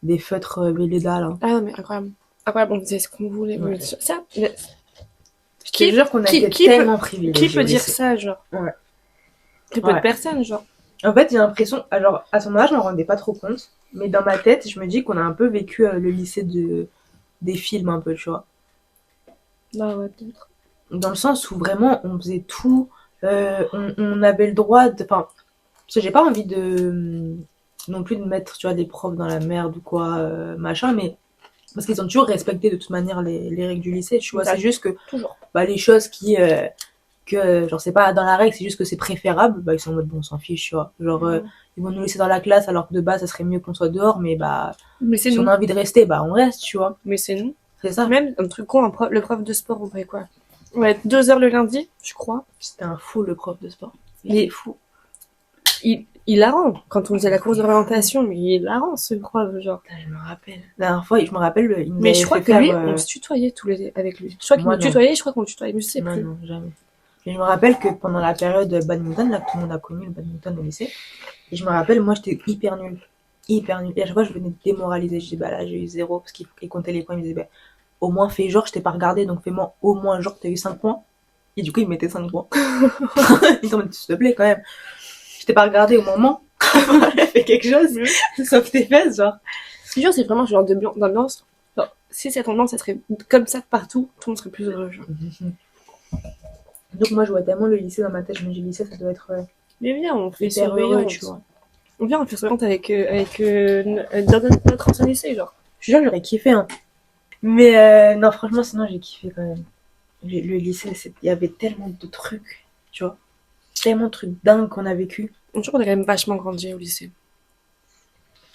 des feutres Velleda, là. Ah non, mais incroyable. Incroyable, on faisait ce qu'on voulait. Ouais. Mais ça, Je te jure qu'on a été tellement privilégiés. qui peut au dire lycée. ça, genre? Ouais. Très peu Ouais. de personnes, genre. En fait, j'ai l'impression... Alors, à son âge, je m'en rendais pas trop compte. Mais dans ma tête, je me dis qu'on a un peu vécu le lycée des films, un peu, tu vois. Bah ouais, peut-être. Dans le sens où vraiment, on faisait tout. On avait le droit de... Enfin, parce que j'ai pas envie de... non plus de mettre, tu vois, des profs dans la merde ou quoi, machin, mais... Parce qu'ils ont toujours respecté de toute manière les règles du lycée, tu vois. Exact. C'est juste que... Toujours. Bah, les choses genre, c'est pas dans la règle, c'est juste que c'est préférable, bah, ils sont en mode, bon, on s'en fiche, tu vois. Genre, ils vont nous laisser dans la classe alors que de base, ça serait mieux qu'on soit dehors, mais bah, Mais c'est si nous. on a envie de rester, bah, on reste, tu vois. Mais c'est nous. C'est ça. Même un truc con, le prof de sport, on ferait quoi? Ouais, 2 heures le lundi, je crois. C'était un fou, le prof de sport. Il est fou. Il la rend. Quand on faisait la course d'orientation, mais il la rend, ce prof, genre. Putain, je me rappelle. La dernière fois, je me rappelle, il nous Mais avait je crois fait que lui, faire, on se tutoyait tous les avec lui. Je crois qu'il Moi, nous non. tutoyait, je crois qu'on le tutoyait, mais je sais Non, plus. non, jamais. Et je me rappelle que pendant la période badminton, là, que tout le monde a connu le badminton au lycée, et je me rappelle, moi, j'étais hyper nulle. Hyper nulle. Et à chaque fois, je venais démoraliser. Je disais, bah là, j'ai eu 0, parce qu'il comptait les points. Il me disait, bah, au moins, fais genre, je t'ai pas regardé, donc fais-moi au moins genre, t'as eu 5 points. Et du coup, il mettait 5 points. Il s'en s'il te plaît, quand même. Je t'ai pas regardé au moment. Elle a fait quelque chose. Sauf tes fesses, genre. Ce que je veux dire, c'est vraiment ce genre d'ambiance. Genre, si cette ambiance, ça serait comme ça partout, tout le monde serait plus heureux, genre. Donc, moi, je vois tellement le lycée dans ma tête. Je me dis, le lycée, ça doit être Mais viens, on fait hyper surveillant, heureux, tu vois. Viens, on fait surveillante avec dans notre ancien lycée, genre. Je te jure, j'aurais kiffé, hein. Mais non, franchement, sinon, j'ai kiffé quand même. Le lycée, il y avait tellement de trucs, tu vois. Tellement de trucs dingues qu'on a vécu. Je trouve qu'on a quand même vachement grandi au lycée.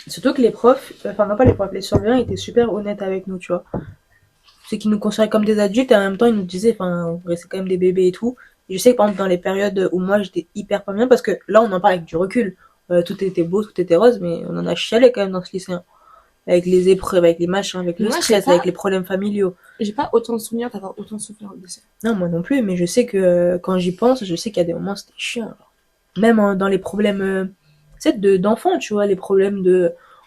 Surtout que les profs, enfin, non pas les profs, les surveillants étaient super honnêtes avec nous, tu vois. C'est qu'ils nous considéraient comme des adultes et en même temps, ils nous disaient, enfin, c'est quand même des bébés et tout. Et je sais que par exemple, dans les périodes où moi j'étais hyper pas bien, parce que là, on en parle avec du recul. Tout était beau, tout était rose, mais on en a chialé quand même dans ce lycée, hein. Avec les épreuves, avec les machins, avec le Moi, stress, avec les problèmes familiaux. J'ai pas autant de souvenirs d'avoir autant souffert au lycée. Non, moi non plus, mais je sais que quand j'y pense, je sais qu'il y a des moments c'était chiant. Genre. Même dans les problèmes, tu sais, d'enfants, tu vois, les problèmes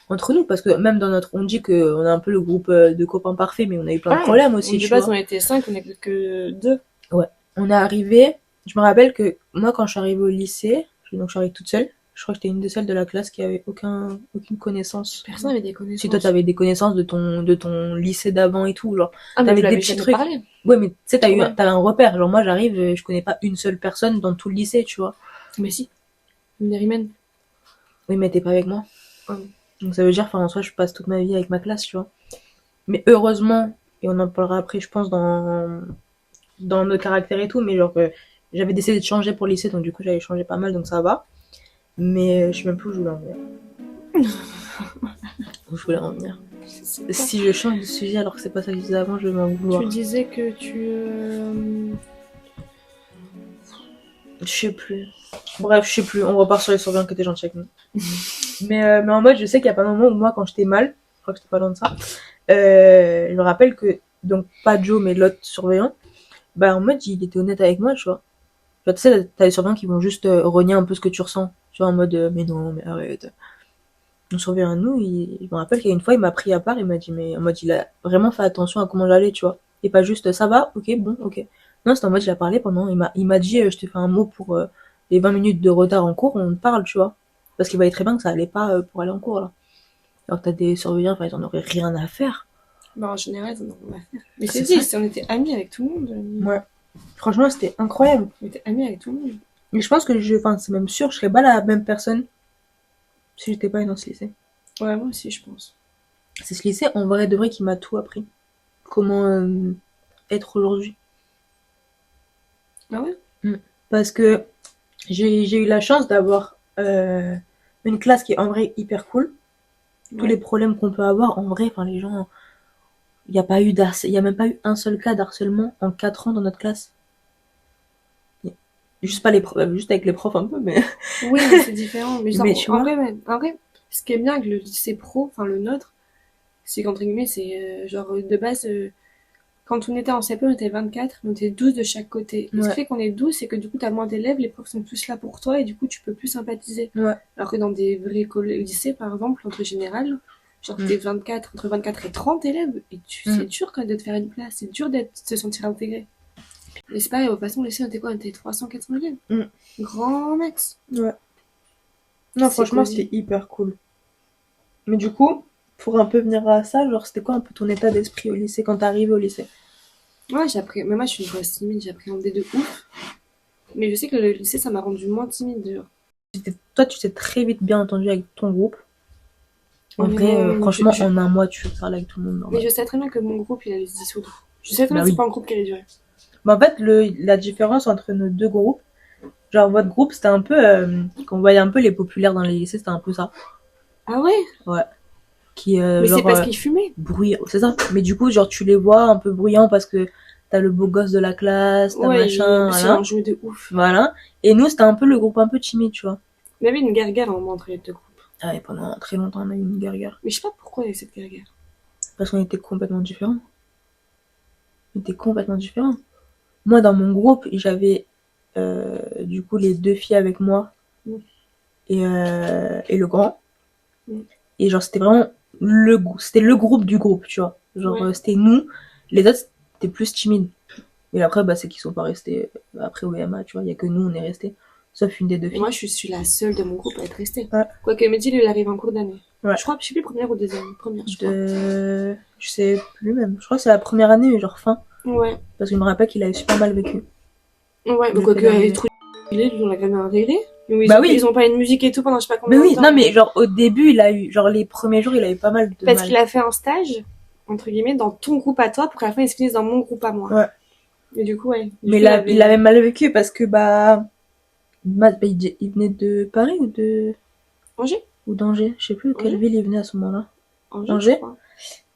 entre nous, parce que même dans notre, on dit que on a un peu le groupe de copains parfaits, mais on a eu plein de problèmes aussi, De tu base, vois. on était 5, on est que 2. Ouais. On est arrivé, je me rappelle que moi quand je suis arrivée au lycée, donc je suis arrivée toute seule. Je crois que j'étais une des seules de la classe qui avait aucune connaissance. Personne n'avait des connaissances. Si toi t'avais des connaissances de ton lycée d'avant et tout, genre. Ah, mais t'avais tu des l'avais petits jamais trucs. parlé. Ouais, mais tu sais, Ouais. t'avais un repère. Genre, moi, j'arrive, je connais pas une seule personne dans tout le lycée, tu vois. Mais si. Une Rimène. Oui, mais t'es pas avec moi. Ouais. Donc ça veut dire, enfin, en soi, je passe toute ma vie avec ma classe, tu vois. Mais heureusement, et on en parlera après, je pense, dans nos caractères et tout, mais genre, j'avais décidé de changer pour le lycée, donc du coup, j'avais changé pas mal, donc ça va. Mais je sais même plus où je voulais en venir. Où je voulais en venir. Si je change de sujet alors que c'est pas ça que je disais avant, je vais m'en vouloir. Tu disais que tu... Je sais plus. Bref, je sais plus. On repart sur les surveillants qui étaient gentils avec nous. mais en mode, je sais qu'il y a pas de moment où moi, quand j'étais mal, je crois que j'étais pas loin de ça, je me rappelle que, donc pas Joe, mais l'autre surveillant, bah en mode, il était honnête avec moi, tu vois. Genre, tu sais, t'as les surveillants qui vont juste renier un peu ce que tu ressens. Tu vois, en mode, mais non, mais arrête. Nos surveillant à nous, je me rappelle qu'il y a une fois, il m'a pris à part, il m'a dit, mais en mode, il a vraiment fait attention à comment j'allais, tu vois. Et pas juste, ça va, ok, bon, ok. Non, c'était en mode, il a parlé pendant, il m'a dit, je te fais un mot pour les 20 minutes de retard en cours, on parle, tu vois. Parce qu'il voyait très bien que ça allait pas pour aller en cours, là. Alors que t'as des surveillants, enfin, ils en auraient rien à faire. Bah, en général, ils en ont rien à faire. Mais C'est c'est dit, ça. on était amis avec tout le monde. Ouais. Franchement, c'était incroyable. On était amis avec tout le monde. Et je pense que enfin, c'est même sûr, je serais pas la même personne si j'étais pas dans ce lycée. Ouais, moi aussi, je pense. C'est ce lycée, en vrai de vrai, qui m'a tout appris. Comment être aujourd'hui. Ah ouais? Parce que j'ai eu la chance d'avoir une classe qui est en vrai hyper cool. Tous Ouais. les problèmes qu'on peut avoir, en vrai, enfin les gens, il y a pas eu il y a même pas eu un seul cas d'harcèlement en 4 ans dans notre classe. Juste pas juste avec les profs un peu, mais Oui, mais c'est différent. Mais, genre, mais tu vois. en vrai, ce qui est bien avec le lycée pro, enfin le nôtre, c'est qu'entre guillemets, c'est genre de base, quand on était en CP, on était 24, mais on était 12 de chaque côté. Et ce Ouais. qui fait qu'on est 12, c'est que du coup, t'as moins d'élèves, les profs sont plus là pour toi, et du coup, tu peux plus sympathiser. Ouais. Alors que dans des vrais lycées, par exemple, entre général, genre t'es 24, entre 24 et 30 élèves, et c'est dur quand même de te faire une place, c'est dur de se sentir intégré. Et c'est pareil, au passant, au lycée, on était quoi? On était 300, 400 élèves. Grand max. Ouais. Non, C'est franchement, cosy. c'était hyper cool. Mais du coup, pour un peu venir à ça, genre, c'était quoi un peu ton état d'esprit au lycée quand t'es arrivé au lycée? Ouais, mais moi, je suis une grosse timide, j'ai appréhendé de ouf. Mais je sais que le lycée, ça m'a rendu moins timide, genre. Toi, tu t'es très vite bien entendu avec ton groupe. En Mais vrai, bon, franchement, en un mois, tu parles avec tout le monde. Mais Normal. je sais très bien que mon groupe, il allait se dissoudre. Je sais très bien Bah que c'est oui. pas un groupe qui allait durer. Mais en fait, la différence entre nos deux groupes, genre votre groupe, c'était un peu, qu'on voyait un peu les populaires dans les lycées, c'était un peu ça. Ah ouais? Ouais. Qui, Mais genre, c'est parce qu'ils fumaient. bruyant, c'est ça. Mais du coup, genre, tu les vois un peu bruyants parce que t'as le beau gosse de la classe, t'as Ouais, machin, ils voilà. ont joué de ouf. Voilà. Et nous, c'était un peu le groupe un peu timide, tu vois. Il y avait une guerre entre les deux groupes. Ah, et pendant très longtemps, on a eu une guerre. Mais je sais pas pourquoi il y avait cette guerre. Parce qu'on était complètement différents. On était complètement différents. Moi, dans mon groupe, j'avais du coup les deux filles avec moi et le grand. Et genre, c'était vraiment c'était le groupe du groupe, tu vois. Genre, Ouais. c'était nous. Les autres, c'était plus timide. Et après, bah, c'est qu'ils sont pas restés après au BMA, tu vois. Il y a que nous, on est restés. Sauf une des deux Et filles. moi, je suis la seule de mon groupe à être restée. Ouais. Quoique Mehdi, il arrive en cours d'année. Ouais. Je crois, je sais plus première ou deuxième. Première, je crois. Je sais plus même. Je crois que c'est la première année, mais genre fin. Ouais. Parce qu'il me rappelle qu'il avait super mal vécu. Ouais, mais quoique, il est trop on l'a quand même intégré. Où Bah oui. ils ont parlé de musique et tout pendant je sais pas Mais combien de oui, temps. non, mais genre, au début, il a eu, genre, les premiers jours, il a eu pas mal de Parce mal. qu'il a fait un stage, entre guillemets, dans ton groupe à toi, pour qu'à la fin, ils se finissent dans mon groupe à moi. Ouais. Et du coup, ouais. Mais il avait mal vécu parce que, il venait de Paris Angers ou d'Angers, je sais plus de quelle Angers ville il venait à ce moment-là. Angers, Angers. je crois.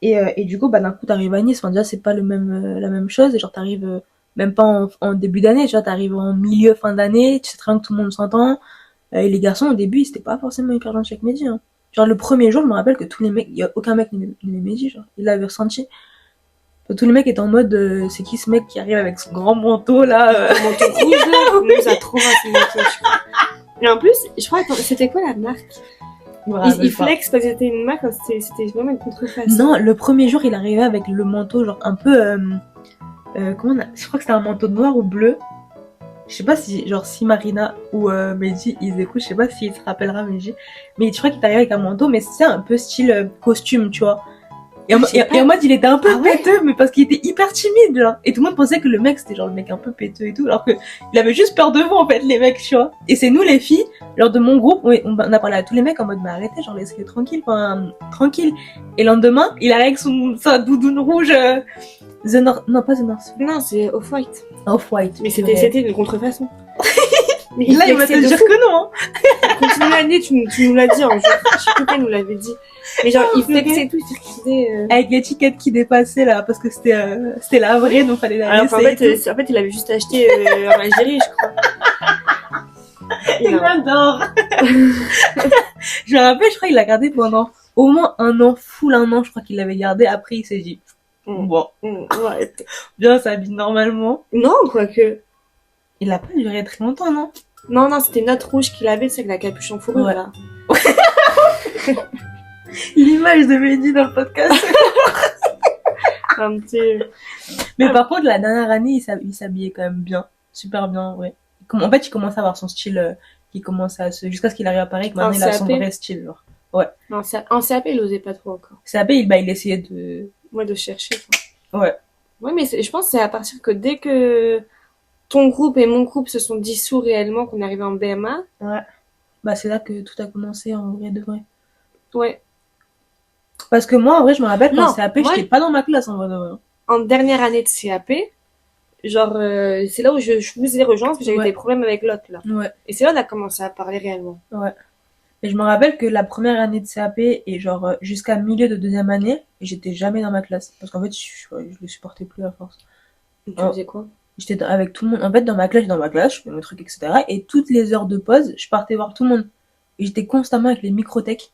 Et du coup, d'un coup, t'arrives à Nice, enfin, déjà, c'est pas la même chose, et genre, t'arrives, même pas en début d'année, tu vois, t'arrives en milieu, fin d'année, tu sais très bien que tout le monde s'entend, et les garçons, au début, c'était pas forcément hyper gentil avec Mehdi, hein. Genre, le premier jour, je me rappelle que tous les mecs, y a aucun mec n'aimait Mehdi, genre, il l'avait ressenti. Enfin, tous les mecs étaient en mode, c'est qui ce mec qui arrive avec son grand manteau, là, Le manteau rouge, là, il nous a trop rassé le manteau, je crois. Et en plus, je crois, c'était quoi la marque il flex parce que c'était une marque, c'était vraiment une contrefaçon. Non, le premier jour, il arrivait avec le manteau, genre, un peu, je crois que c'était un manteau noir ou bleu. Je sais pas si Marina ou Mehdi ils écoutent, je sais pas s'il se rappellera Mehdi, mais je crois qu'il arrive avec un manteau, mais c'est un peu style costume, tu vois. Et en mode il était un peu péteux, mais parce qu'il était hyper timide, genre. Et tout le monde pensait que le mec c'était genre le mec un peu péteux et tout, alors que il avait juste peur de vous en fait, les mecs, tu vois. Et c'est nous les filles, lors de mon groupe, on a parlé à tous les mecs en mode mais arrêtez, genre laissez-les tranquille, tranquille. Et le lendemain, il arrive avec sa doudoune rouge. Non, pas The North. Non, c'est Off-White. Off-White. Mais c'était une contrefaçon. Mais là, il va te dire que non, hein. Continue l'année, tu nous l'as dit, hein. Je sais plus qu'elle nous l'avait dit. Mais genre, il flexait tout, il circulait. Avec l'étiquette qui dépassait, là, parce que c'était la vraie, donc fallait la laisser. En fait, il avait juste acheté en Algérie, je crois. Il adore. Je me rappelle, je crois qu'il l'a gardé pendant au moins un an, je crois qu'il l'avait gardé. Après, il s'est dit, bon, ouais. bien, ça habite normalement. Non, quoique. Il a pas duré très longtemps, non? Non, c'était Note Rouge qu'il avait, c'est avec la capuche en fourrure, ouais. là. L'image de Mehdi dans le podcast. Un petit... Mais par contre, la dernière année, il s'habillait quand même bien. Super bien, en vrai. En fait, il commençait à avoir son style, jusqu'à ce qu'il arrive à Paris, que maintenant il a son vrai style, genre. Ouais. Non, en CAP, il osait pas trop encore. CAP, il essayait de... Ouais, de chercher, quoi. Ouais. Ouais, mais je pense que c'est à partir que dès que ton groupe et mon groupe se sont dissous réellement, qu'on est arrivé en BMA. Ouais. C'est là que tout a commencé, en vrai, de vrai. Ouais. Parce que moi, en vrai, je me rappelle, quand CAP, j'étais pas dans ma classe, en vrai, de vrai. En dernière année de CAP, genre, c'est là où je vous ai rejoint, parce que j'avais des problèmes avec l'autre, là. Ouais. Et c'est là qu'on a commencé à parler réellement. Ouais. Et je me rappelle que la première année de CAP, et genre, jusqu'à milieu de deuxième année, j'étais jamais dans ma classe. Parce qu'en fait, je le supportais plus à force. Tu faisais quoi? J'étais avec tout le monde. En fait, dans ma classe, je fais mes trucs, etc. Et toutes les heures de pause, je partais voir tout le monde. Et j'étais constamment avec les microthèques.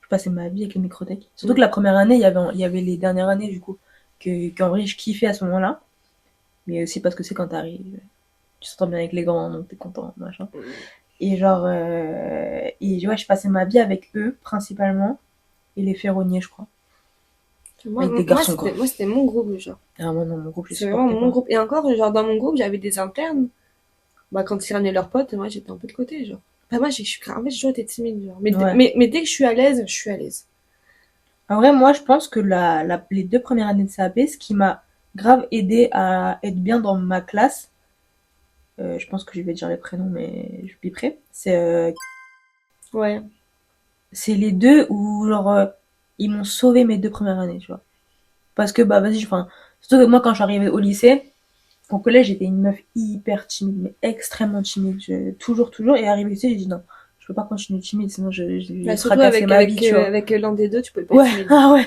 Je passais ma vie avec les microthèques. Surtout que la première année, il y avait les dernières années, du coup, qu'en vrai, je kiffais à ce moment-là. Mais aussi parce que c'est quand t'arrives, tu s'entends bien avec les grands, donc t'es content, machin. Et genre, ouais, je passais ma vie avec eux, principalement. Et les ferronniers, je crois. Avec des garçons, quoi. Moi, c'était mon groupe, genre. Ah, moi, non, mon groupe, c'est vraiment mon groupe. Et encore, genre, dans mon groupe, j'avais des internes. Quand ils ramenaient leurs potes, moi, j'étais un peu de côté, genre. Moi, j'ai toujours été timide, genre. Mais dès que je suis à l'aise, je suis à l'aise. En vrai, moi, je pense que les 2 premières années de CAP, ce qui m'a grave aidé à être bien dans ma classe, je pense que je vais dire les prénoms, mais je biperai. C'est ouais. C'est les deux où genre ils m'ont sauvé mes 2 premières années, tu vois. Parce que vas-y, surtout que moi quand je suis arrivée au lycée, au collège j'étais une meuf hyper timide, mais extrêmement timide, toujours, et arrivée au lycée j'ai dit non, je peux pas continuer timide, sinon je fracasser ma vie, tu vois. Avec l'un des deux, tu peux pas être timide. Ouais.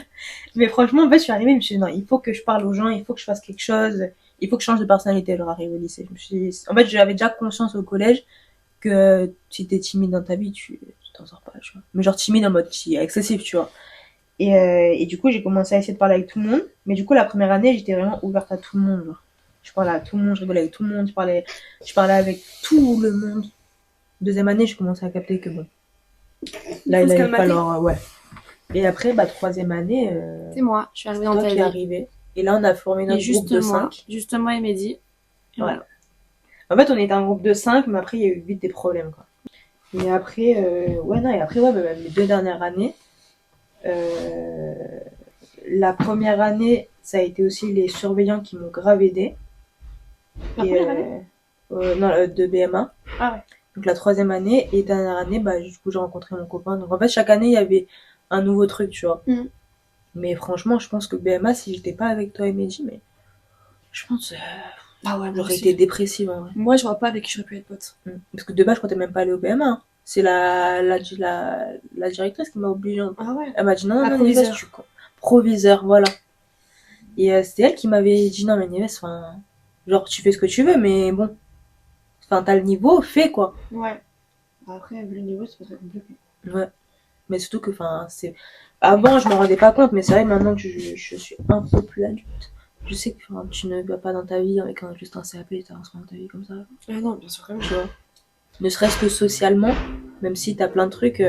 Mais franchement, en fait, je suis arrivée, je me suis dit non, il faut que je parle aux gens, il faut que je fasse quelque chose, il faut que je change de personnalité, genre arriver au lycée. En fait, j'avais déjà conscience au collège que si t'es timide dans ta vie, tu t'en sors pas, tu vois. Mais genre timide en mode excessif, tu vois. Et du coup, j'ai commencé à essayer de parler avec tout le monde. Mais du coup, la première année, j'étais vraiment ouverte à tout le monde, genre. Je parlais à tout le monde, je rigolais avec tout le monde, je parlais avec tout le monde. Deuxième année, j'ai commencé à capter que bon. Là, il allait falloir, ouais. Et après, troisième année, c'est moi, je suis arrivée dans ta vie. Qui est arrivé. Et là, on a formé notre groupe de 5. Juste moi et Mehdi. Et voilà. En fait, on était un groupe de 5, mais après, il y a eu vite des problèmes, quoi. Et après, mes 2 dernières années, la première année, ça a été aussi les surveillants qui m'ont grave aidé. La première année non, de BMA. Ah ouais. Donc la 3e année, et dernière année, bah du coup j'ai rencontré mon copain. Donc en fait chaque année il y avait un nouveau truc, tu vois. Mm. Mais franchement, je pense que BMA, si j'étais pas avec toi et Mehdi, mais je pense Ah ouais, moi j'aurais aussi. été dépressive en vrai. Moi, je vois pas avec qui j'aurais pu être pote. Parce que de base, je comptais même pas aller au BMA. Hein. C'est la directrice qui m'a obligée. Ah ouais. Elle m'a dit non, La non, proviseur. Nieves, proviseur, voilà. Et c'était elle qui m'avait dit non, mais Nieves, enfin, genre tu fais ce que tu veux, mais bon, enfin t'as le niveau, fais quoi. Ouais. Après, vu le niveau, c'est pas très compliqué. Ouais. Mais surtout que, enfin, c'est. Avant, je m'en rendais pas compte, mais c'est vrai, maintenant que je suis un peu plus adulte, je sais que tu ne vas pas dans ta vie avec juste un CAP, t'avances pas dans ta vie comme ça. Ah non, bien sûr que non. Tu vois. Ne serait-ce que socialement, même si t'as plein de trucs,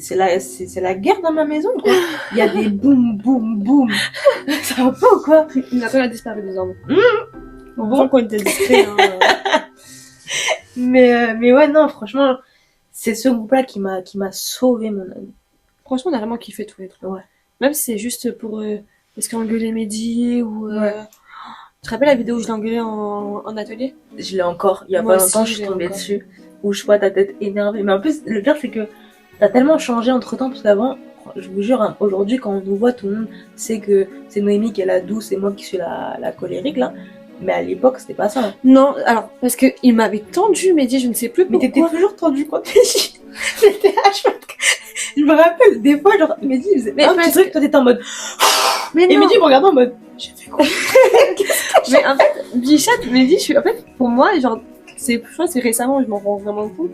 c'est la guerre dans ma maison, quoi. Il y a des boum, boum, boum. Ça va pas ou quoi? Nathan a disparu désormais. Bon. Bon, qu'on était discret, hein. Mais ouais, non, franchement, c'est ce groupe-là qui m'a sauvé mon année. Franchement, on a vraiment kiffé tous les trois. Ouais. Même si c'est juste pour. Est-ce qu'on engueulait Mehdi ou. Ouais. Tu te rappelles la vidéo où je l'ai engueulé en atelier? Je l'ai encore, il y a Moi pas longtemps, aussi, je suis je l'ai tombée encore. dessus, où je vois ta tête énervée. Mais en plus, le pire, c'est que t'as tellement changé entre temps, parce qu'avant, je vous jure, hein, aujourd'hui, quand on nous voit, tout le monde sait que c'est Noémie qui est la douce et moi qui suis la colérique, là. Mais à l'époque, c'était pas ça. Hein. Non, alors, parce que il m'avait tendu, Mehdi, je ne sais plus Mais pourquoi. t'étais toujours tendue quand C'était H24. Je me rappelle, des fois, genre, Mehdi, il faisait Mais un petit parce truc, toi t'étais en mode. Mais Et non. Mehdi me regardait en mode. J'ai fait quoi? Mais en fait, Bichat, Mehdi, en fait, pour moi, genre, je crois que c'est récemment, je m'en rends vraiment compte.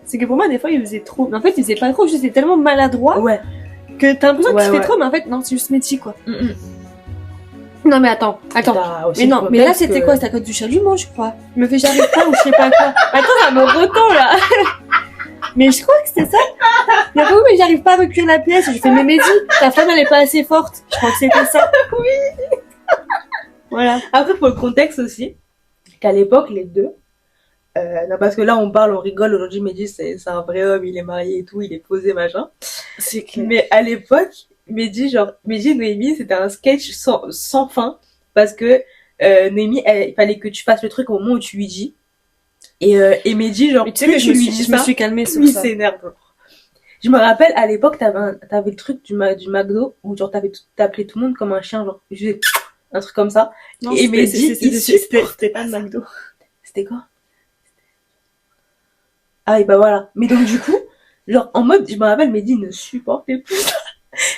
C'est que pour moi, des fois, il faisait trop. Mais en fait, il faisait pas trop, juste il était tellement maladroit Ouais. que t'as l'impression Ouais, qu'il fait ouais. trop, mais en fait, non, c'est juste Mehdi, quoi. Mm-mm. Non, mais attends. T'as aussi Mais non, le mais là, contexte c'était que- quoi? C'était à cause du chalumeau, je crois. Il me fait j'arrive pas ou je sais pas quoi. Attends, ça me retend, là. Mais je crois que c'était ça. Il a fait, oui, mais j'arrive pas à recueillir la pièce. J'ai fait, mais Mehdi, ta femme, elle est pas assez forte. Je crois que c'était ça. Oui. Voilà. Après, pour le contexte aussi, qu'à l'époque, les deux, non, parce que là, on parle, on rigole, aujourd'hui, Mehdi, c'est un vrai homme, il est marié et tout, il est posé, machin. C'est clair. Mais à l'époque, Mehdi et Noémie, c'était un sketch sans fin, parce que Noémie, il fallait que tu fasses le truc au moment où tu lui dis. Et Mehdi, genre, Mais tu sais que plus tu lui dis je me ça, suis calmée sur plus il ça. s'énerve. Je me rappelle, à l'époque, t'avais le truc du McDo, où genre, t'appelais tout le monde comme un chien, genre, un truc comme ça. Non, Et Mehdi, c'était pas de McDo. C'était quoi? Ah, et bah voilà. Mais donc, du coup, genre, en mode, je me rappelle, Mehdi ne supportait plus ça.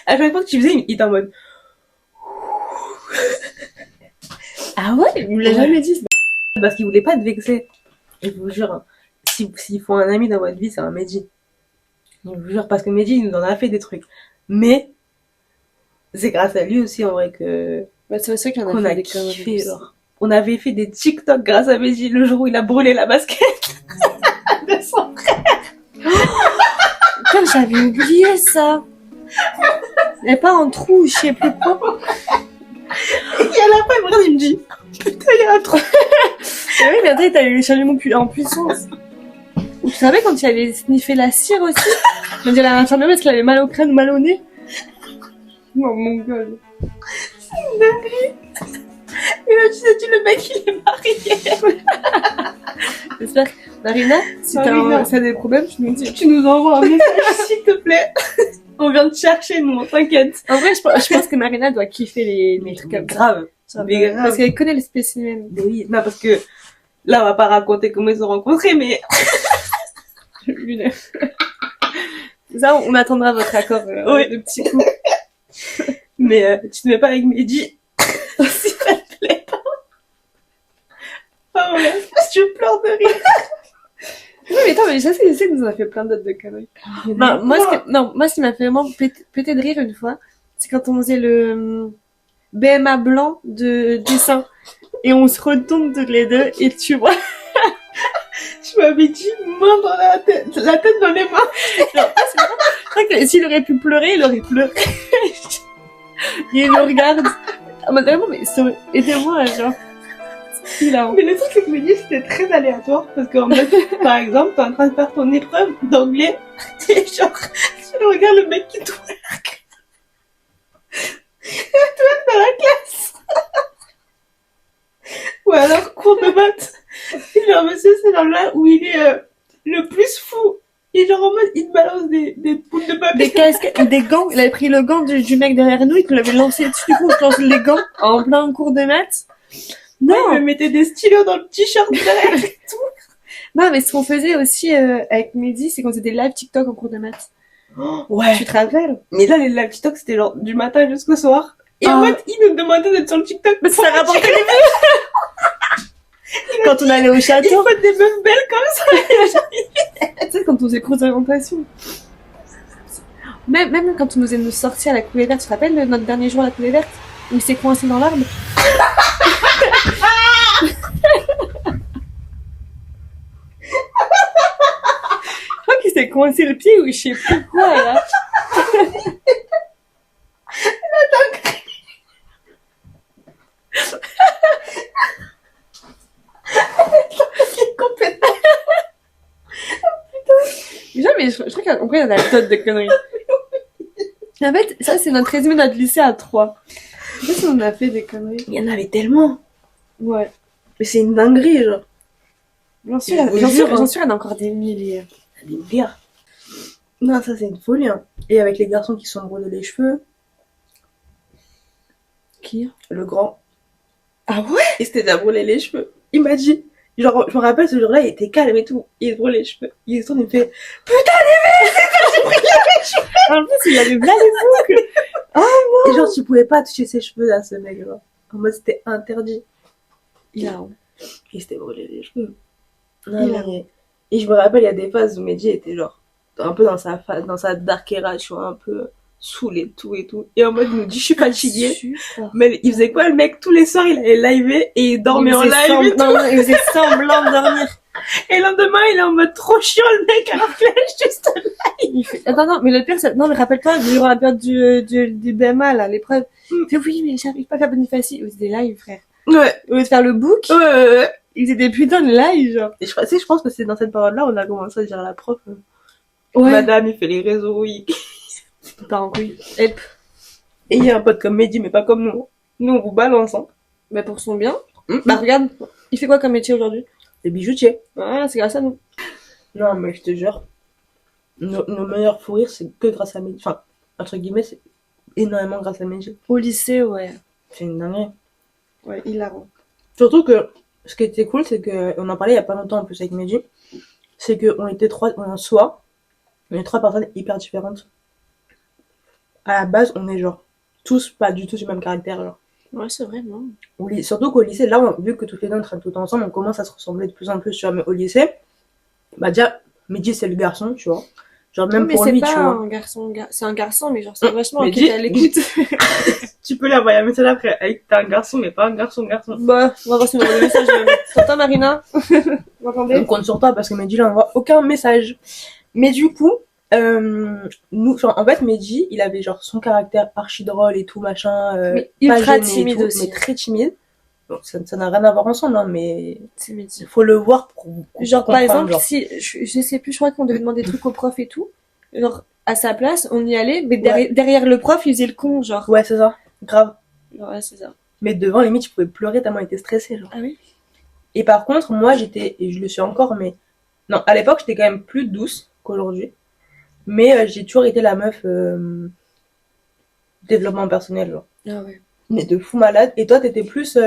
À chaque fois que tu faisais, il était en mode. Ah ouais? Il me l'a jamais dit. Parce qu'il voulait pas te vexer. Et je vous jure, hein, s'il faut un ami dans votre vie, c'est un Mehdi. Je vous jure, parce que Mehdi, il nous en a fait des trucs. Mais, c'est grâce à lui aussi, en vrai, que Bah, c'est vrai qu'on qu'on a a fait des kiffé, conneries. genre. On avait fait des TikTok grâce à Mehdi le jour où il a brûlé la basket de son Putain, j'avais oublié ça. Il n'y a pas un trou, je sais plus quoi. Et à la fin, il me regarde, il me dit putain, il y a un trou. Et oui, mais attends, t'as eu les chalumeaux en puissance. Ou tu savais quand il avait sniffé la cire aussi? On dirait à l'infirmière parce qu'il avait mal au crâne, mal au nez. Non, mon gueule. Et là, tu sais, le mec, il est marié. J'espère que Marina, si Marina. t'as des problèmes, tu nous envoies un message. S'il te plaît. On vient te chercher, nous, t'inquiète. En vrai, je pense que Marina doit kiffer les trucs comme ça. grave. Mais grave. Parce qu'elle connaît les spécimens. Mais oui, non, parce que là, on va pas raconter comment ils se sont rencontrés, mais Ça, on attendra votre accord Oui. de petit coup. mais tu te mets pas avec Mehdi. S'il te plaît. Oh ouais, je pleure de rire. Oui, mais attends, mais je sais que nous en a fait plein d'autres de conneries. Non, moi, ce qui m'a fait vraiment péter de rire une fois, c'est quand on faisait le BMA blanc de dessin. Et on se retourne toutes les deux, et tu vois. Tu m'avais dit main dans la tête dans les mains. Genre, c'est vrai que s'il aurait pu pleurer, il aurait pleuré. Et il nous regarde. Ah, bah, vraiment, mais aidez-moi, genre. Il a Mais le truc, c'est que Mehdi, c'était très aléatoire. Parce qu'en mode, par exemple, t'es en train de faire ton épreuve d'anglais. Et genre, tu regardes le mec qui twerk. Il twerk dans la classe. Ou alors, cours de maths. Et genre, monsieur, c'est genre là où il est le plus fou. Et genre en mode, il te balance des boules de papier. Des casques, des gants. Il avait pris le gant du mec derrière nous, il nous l'avait lancé dessus. Du coup, on se lance les gants en plein cours de maths. Non, il me mettait des stylos dans le t-shirt derrière. Non, mais ce qu'on faisait aussi avec Mehdi, c'est qu'on faisait des live TikTok en cours de maths. Ouais. Tu te rappelles? Mais là, les live TikTok, c'était genre du matin jusqu'au soir. Et en Ah. fait, il nous demandait d'être sur le TikTok. Mais ça rapportait les vues. Quand on allait au Il château. faut des meufs belles comme ça. Tu sais, quand on faisait cours d'orientation. Même quand on nous faisait nous sortir à la coulée verte, tu te rappelles de notre dernier jour à la coulée verte? Où il s'est coincé dans l'arbre? Je crois qu'il s'est coincé le pied ou je sais plus quoi, là. Complètement. Déjà, mais je crois qu'en vrai, il y en a d'autres de conneries. En fait, ça, c'est notre résumé de notre lycée à 3. Je sais pas si on a fait des conneries. Il y en avait tellement. Ouais. Mais c'est une dinguerie, genre. J'en suis, Je vous jure, hein. j'en suis, il y en a encore des milliers. Des bières. Non, ça, c'est une folie, hein. Et avec les garçons qui se sont brûlés les cheveux, Qui? le grand, Ah ouais? il s'était déjà brûlé les cheveux. Il m'a dit, genre, je me rappelle ce jour-là, il était calme et tout. Il se brûlait les cheveux. Il se tourne, il me fait, En plus, il avait plein les boucles. et genre, tu pouvais pas toucher ses cheveux à ce mec, genre. En mode, c'était interdit. Il a honte. Il s'était brûlé les cheveux. Il Non, a- mais... Et je me rappelle, il y a des phases où Mehdi était genre, un peu dans sa phase, dans sa dark era, tu vois, un peu saoul et tout et tout. Et en mode, il nous dit, je suis fatiguée. Super. Mais il faisait quoi, le mec? Tous les soirs, il allait liver et il dormait en Il live faisait et tout. non, il faisait semblant de dormir. Et le lendemain, il est en mode trop chiant, le mec, alors qu'il est juste Il fait... Attends, non, mais le pire, c'est... Non, mais rappelle-toi, durant la période du BMA, là, l'épreuve. Il fait, oui, mais j'arrive pas à faire Bonifacie. Il faisait des lives, frère. Ouais, Au lieu de faire le book, ouais. il faisait des putains de lives, genre. Et je pense que c'est dans cette période-là, on a commencé à dire à la prof, Ouais. madame, il fait les réseaux, oui. Pas en couille. Help. Et il y a un pote comme Mehdi, mais pas comme nous. Nous, on vous balance, hein. Mais pour son bien. Bah, Bah, regarde. Il fait quoi comme métier aujourd'hui? les bijoutiers. Voilà, c'est grâce à nous. Non, mais je te jure, nos meilleurs fous rires, c'est que grâce à Mehdi. Enfin, entre guillemets, c'est énormément grâce à Mehdi. Au lycée, ouais. C'est une dinguerie. Ouais, hilarant. Surtout que, ce qui était cool, c'est que, on en parlait il y a pas longtemps en plus avec Mehdi, c'est qu'on était on est trois personnes hyper différentes. À la base, on est genre, tous pas du tout du même caractère, genre. Ouais, c'est vrai, non. Surtout qu'au lycée, là, vu que toutes les deux on traîne tout le temps ensemble, on commence à se ressembler de plus en plus, tu vois. Mais au lycée, bah déjà, Mehdi c'est le garçon, tu vois. Genre même mais pour c'est lui, pas tu vois. un garçon, c'est un garçon, mais genre, c'est vachement Mais ok, dis- à l'écoute. Tu peux lui envoyer un message après, avec t'es un garçon, mais pas un garçon. Bah, on va voir si on a des messages. T'entends, Marina? Vous entendez? On compte sur toi parce que Mehdi, il envoie aucun message. Mais du coup, en fait, Mehdi, il avait genre son caractère archi drôle et tout, machin, Mais pas ultra gêné et timide tout, aussi. mais très timide. Bon, ça n'a rien à voir ensemble, hein, mais C'est métier. il faut le voir pour Genre, par comprendre, exemple, genre. si, je sais plus, je crois qu'on devait demander des trucs au prof et tout. Genre, à sa place, on y allait, mais derrière le prof, il faisait le con, genre. Ouais, c'est ça, grave. Genre, ouais, c'est ça. Mais devant, limite, je pouvais pleurer tellement il était stressé, genre. Ah oui? Et par contre, moi, et je le suis encore, mais non, à l'époque, j'étais quand même plus douce qu'aujourd'hui. Mais j'ai toujours été la meuf développement personnel, genre. Ah ouais. Mais de fou malade. Et toi, t'étais plus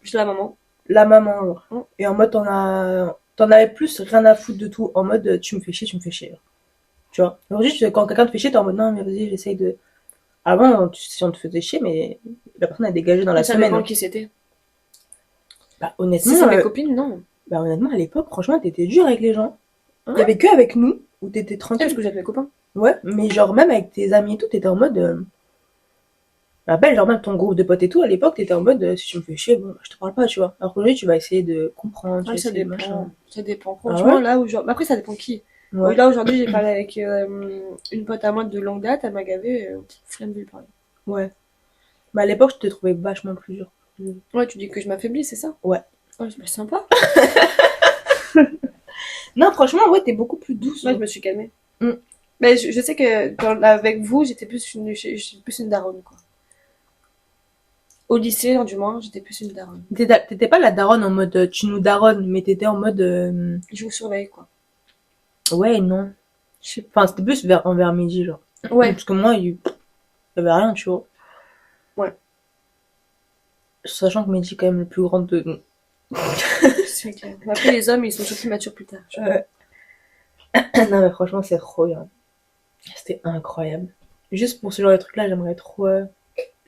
Juste la maman. la maman, genre. Mm. Et en mode, t'en avais plus rien à foutre de tout. En mode, tu me fais chier, genre. Tu vois. Aujourd'hui, quand quelqu'un te fait chier, t'es en mode, non, mais vas-y, j'essaye de... Avant, si on te faisait chier, mais la personne a dégagé dans la Ça semaine. dépend qui c'était. Bah, Si honnêtement, c'est mes copines, non. honnêtement, à l'époque, franchement, t'étais dur avec les gens. Hein Il y avait que avec nous, où t'étais Ah, tranquille. parce que j'avais mes copains. Ouais, mais genre, même avec tes amis et tout, t'étais en mode... Je me rappelle, genre, même ton groupe de potes et tout, à l'époque, t'étais en mode, si tu me fais chier, bon, je te parle pas, tu vois. Alors qu'aujourd'hui, tu vas essayer de comprendre, tu vas Ouais, ça essayer de dépend. machin. Ça dépend. Ah Franchement, ouais là, aujourd'hui. Après, ça dépend qui. Ouais. Là, aujourd'hui, j'ai parlé avec une pote à moi de longue date, elle m'a gavé, flemme de lui parler. Ouais. Mais à l'époque, je te trouvais vachement plus dur. Ouais, tu dis que je m'affaiblis, c'est ça? Ouais. Ouais, c'est sympa. Non, franchement, ouais, t'es beaucoup plus douce. Moi, je me suis calmée. Mm. Mais je sais que avec vous, j'étais plus une daronne, quoi. Au lycée, du moins, j'étais plus une daronne. T'étais pas la daronne en mode tu nous daronnes, mais t'étais en mode Je vous surveille, quoi. Ouais, non. Je sais Enfin, c'était plus envers midi, genre. pas. Ouais. Parce que moi, il y avait rien, tu vois. Ouais. Sachant que Mehdi est quand même le plus grand de nous. C'est clair. Après, les hommes, ils sont surtout matures plus tard. Non, mais franchement, c'est trop bien. C'était incroyable. Juste pour ce genre de truc-là, j'aimerais trop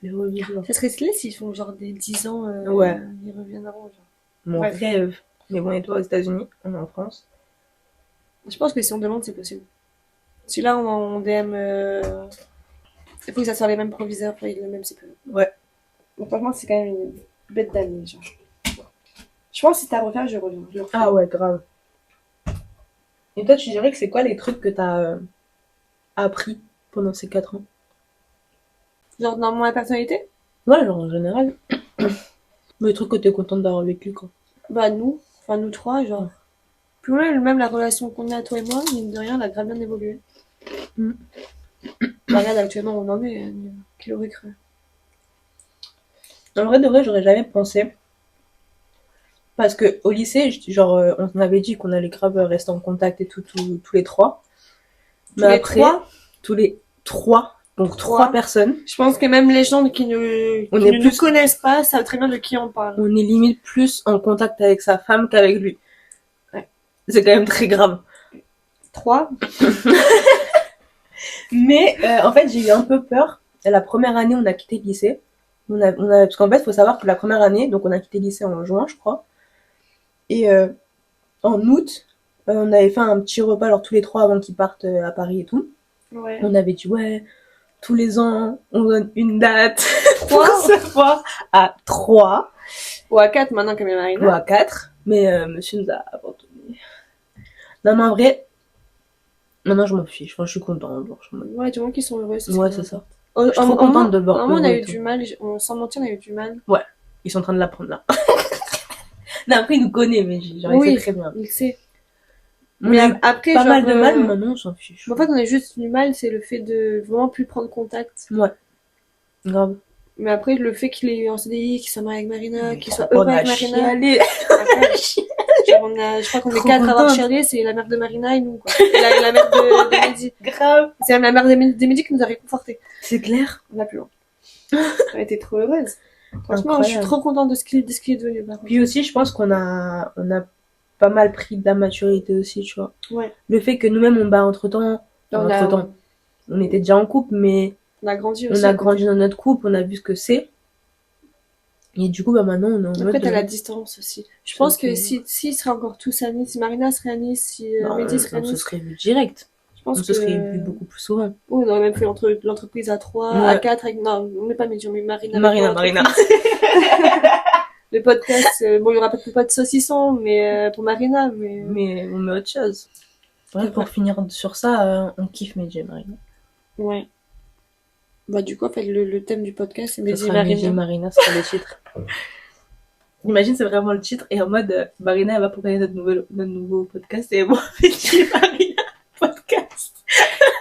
les revivre. Ça serait stylé s'ils font genre des 10 ans, Ouais. ils reviendront. Genre. Mon Ouais. rêve. Mais bon, on est toi aux États-Unis, on est en France. Je pense que si on demande, c'est possible. Si là, on DM, il faut que ça soit les mêmes proviseurs, pour le même CPE. Ouais. Donc franchement, c'est quand même une bête d'année, genre. Je pense que si t'as à refaire, je reviens. Je le refais. Ah ouais, grave. Et toi, tu dirais que c'est quoi les trucs que t'as appris pendant ces 4 ans? Genre dans ma personnalité, Ouais, genre en général. Les trucs que t'es contente d'avoir vécu, quoi. bah nous trois, genre. Ouais. Plus même la relation qu'on a, toi et moi, mine de rien, elle a grave bien évolué. Mm. Bah, regarde actuellement où on en est, qui l'aurait cru. En vrai, de vrai, j'aurais jamais pensé. Parce que au lycée, genre, on avait dit qu'on allait grave rester en contact et tout, tous les trois. Mais les après, trois tous les trois, donc Trois. 3 personnes, Je pense que même les gens qui ne, On qui est ne plus- nous connaissent pas savent très bien de qui on parle. on est limite plus en contact avec sa femme qu'avec lui. Ouais. C'est quand même très grave. 3. Mais en fait, j'ai eu un peu peur. La première année, on a quitté le lycée. Parce qu'en fait, faut savoir que la première année, donc on a quitté le lycée en juin, je crois. Et en août, on avait fait un petit repas, alors tous les 3 avant qu'ils partent à Paris et tout. Ouais. On avait dit, ouais, tous les ans, on donne une date pour 3 se voir à 3 ou à 4 maintenant comme ou Marina. à 4. Mais monsieur nous a abandonnés. Non, mais en vrai, maintenant je m'en fiche. Enfin, je suis contente. Genre, Ouais, du moins qu'ils sont heureux. Ouais, c'est ça. Je suis trop contente de le voir on a heureux eu et tout. du mal, sans mentir, on a eu du mal. Ils sont en train de l'apprendre là. Non, après, il nous connaît, mais genre, Oui. il sait très bien. Il sait. On Mais a eu après, pas genre, mal de mal, mais maintenant on s'en fiche. en fait, on a juste du mal, c'est le fait de vraiment plus prendre contact. Ouais. Grave. Mais après, le fait qu'il ait eu en CDI, qu'il soit marié avec Marina, qu'il soit On heureux a avec Marina. chialé. Après, genre, je crois qu'on est Trop 4 à avoir contente. chialé, c'est la mère de Marina et nous, quoi. Et la mère de Mehdi. Grave. C'est même la mère de Mehdi qui nous a réconfortés. C'est clair. On a plus loin. On a été trop heureuse. Franchement, Incroyable. je suis trop contente de ce qu'il est devenu, par contre. Puis aussi, je pense qu'on a pas mal pris de la maturité aussi, tu vois. Ouais. Le fait que nous-mêmes, entre-temps, on était déjà en couple, mais on a grandi aussi. on a grandi dans notre couple, on a vu ce que c'est. Et du coup, bah maintenant, on est en Après, mode... t'as la distance aussi. Je Ça pense que fait- si seraient encore tous à Nice, si Marina serait à Nice, si Non, Mehdi serait à on se Nice, serait vu direct. je On pense se serait vu beaucoup plus souvent. Oh, on aurait même fait l'entreprise à 3, Ouais. à 4 avec... Non, on n'est pas Mehdi, on met Marina. Marina. Le podcast, bon, il y aura peut-être pas de saucisson, mais pour Marina, mais... Mais on met autre chose. Ouais, pour finir sur ça, on kiffe Mehdi et Marina. Ouais. Bah, du coup, en fait, le thème du podcast, c'est Ça Mehdi et sera Mehdi et Marina. Marina, c'est le titre. Imagine, c'est vraiment le titre, et en mode, Marina, elle va programmer notre nouveau podcast, et moi, Mehdi et Marina, podcast.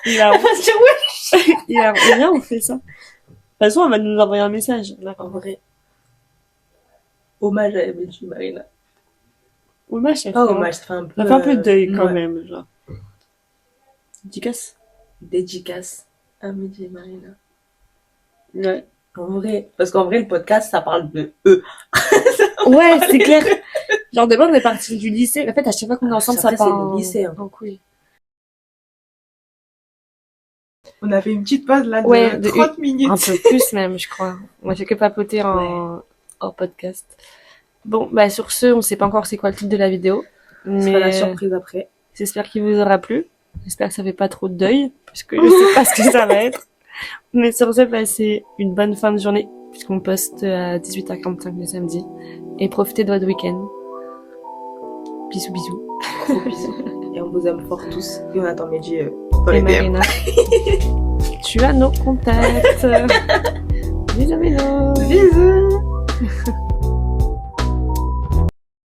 Il a... Elle va se dire, ouais. Il a rien, on fait ça. De toute façon, elle va nous envoyer un message. En vrai. Hommage à Mehdi et Marina. Hommage, ça fait Pas hommage, ça fait un peu... Ça fait un peu de deuil, quand ouais. même, genre. Dédicace. Dédicace à Mehdi et Marina. Ouais. En vrai. Parce qu'en vrai, le podcast, ça parle de eux. Ouais, c'est clair. Genre, demain, on est parti du lycée. En fait, à chaque fois qu'on est ensemble, Après, ça c'est part le lycée, hein. en couille. On a fait une petite pause là de Ouais, de 30 minutes. Un peu plus même, je crois. On a fait que papoter en podcast. Bon, bah sur ce, on sait pas encore c'est quoi le titre de la vidéo. Ce sera la Mais surprise après. j'espère qu'il vous aura plu. J'espère que ça fait pas trop de deuil, puisque je sais pas ce que ça va être. Mais sur ce, passez une bonne fin de journée, puisqu'on poste à 18h45 le samedi. Et profitez de votre week-end. Bisous, bisous. Gros bisous. Et on vous aime fort tous. Et on attend Mehdi dans Et les DM. Marina. Tu as nos contacts. Bisous, bisous. Bisous.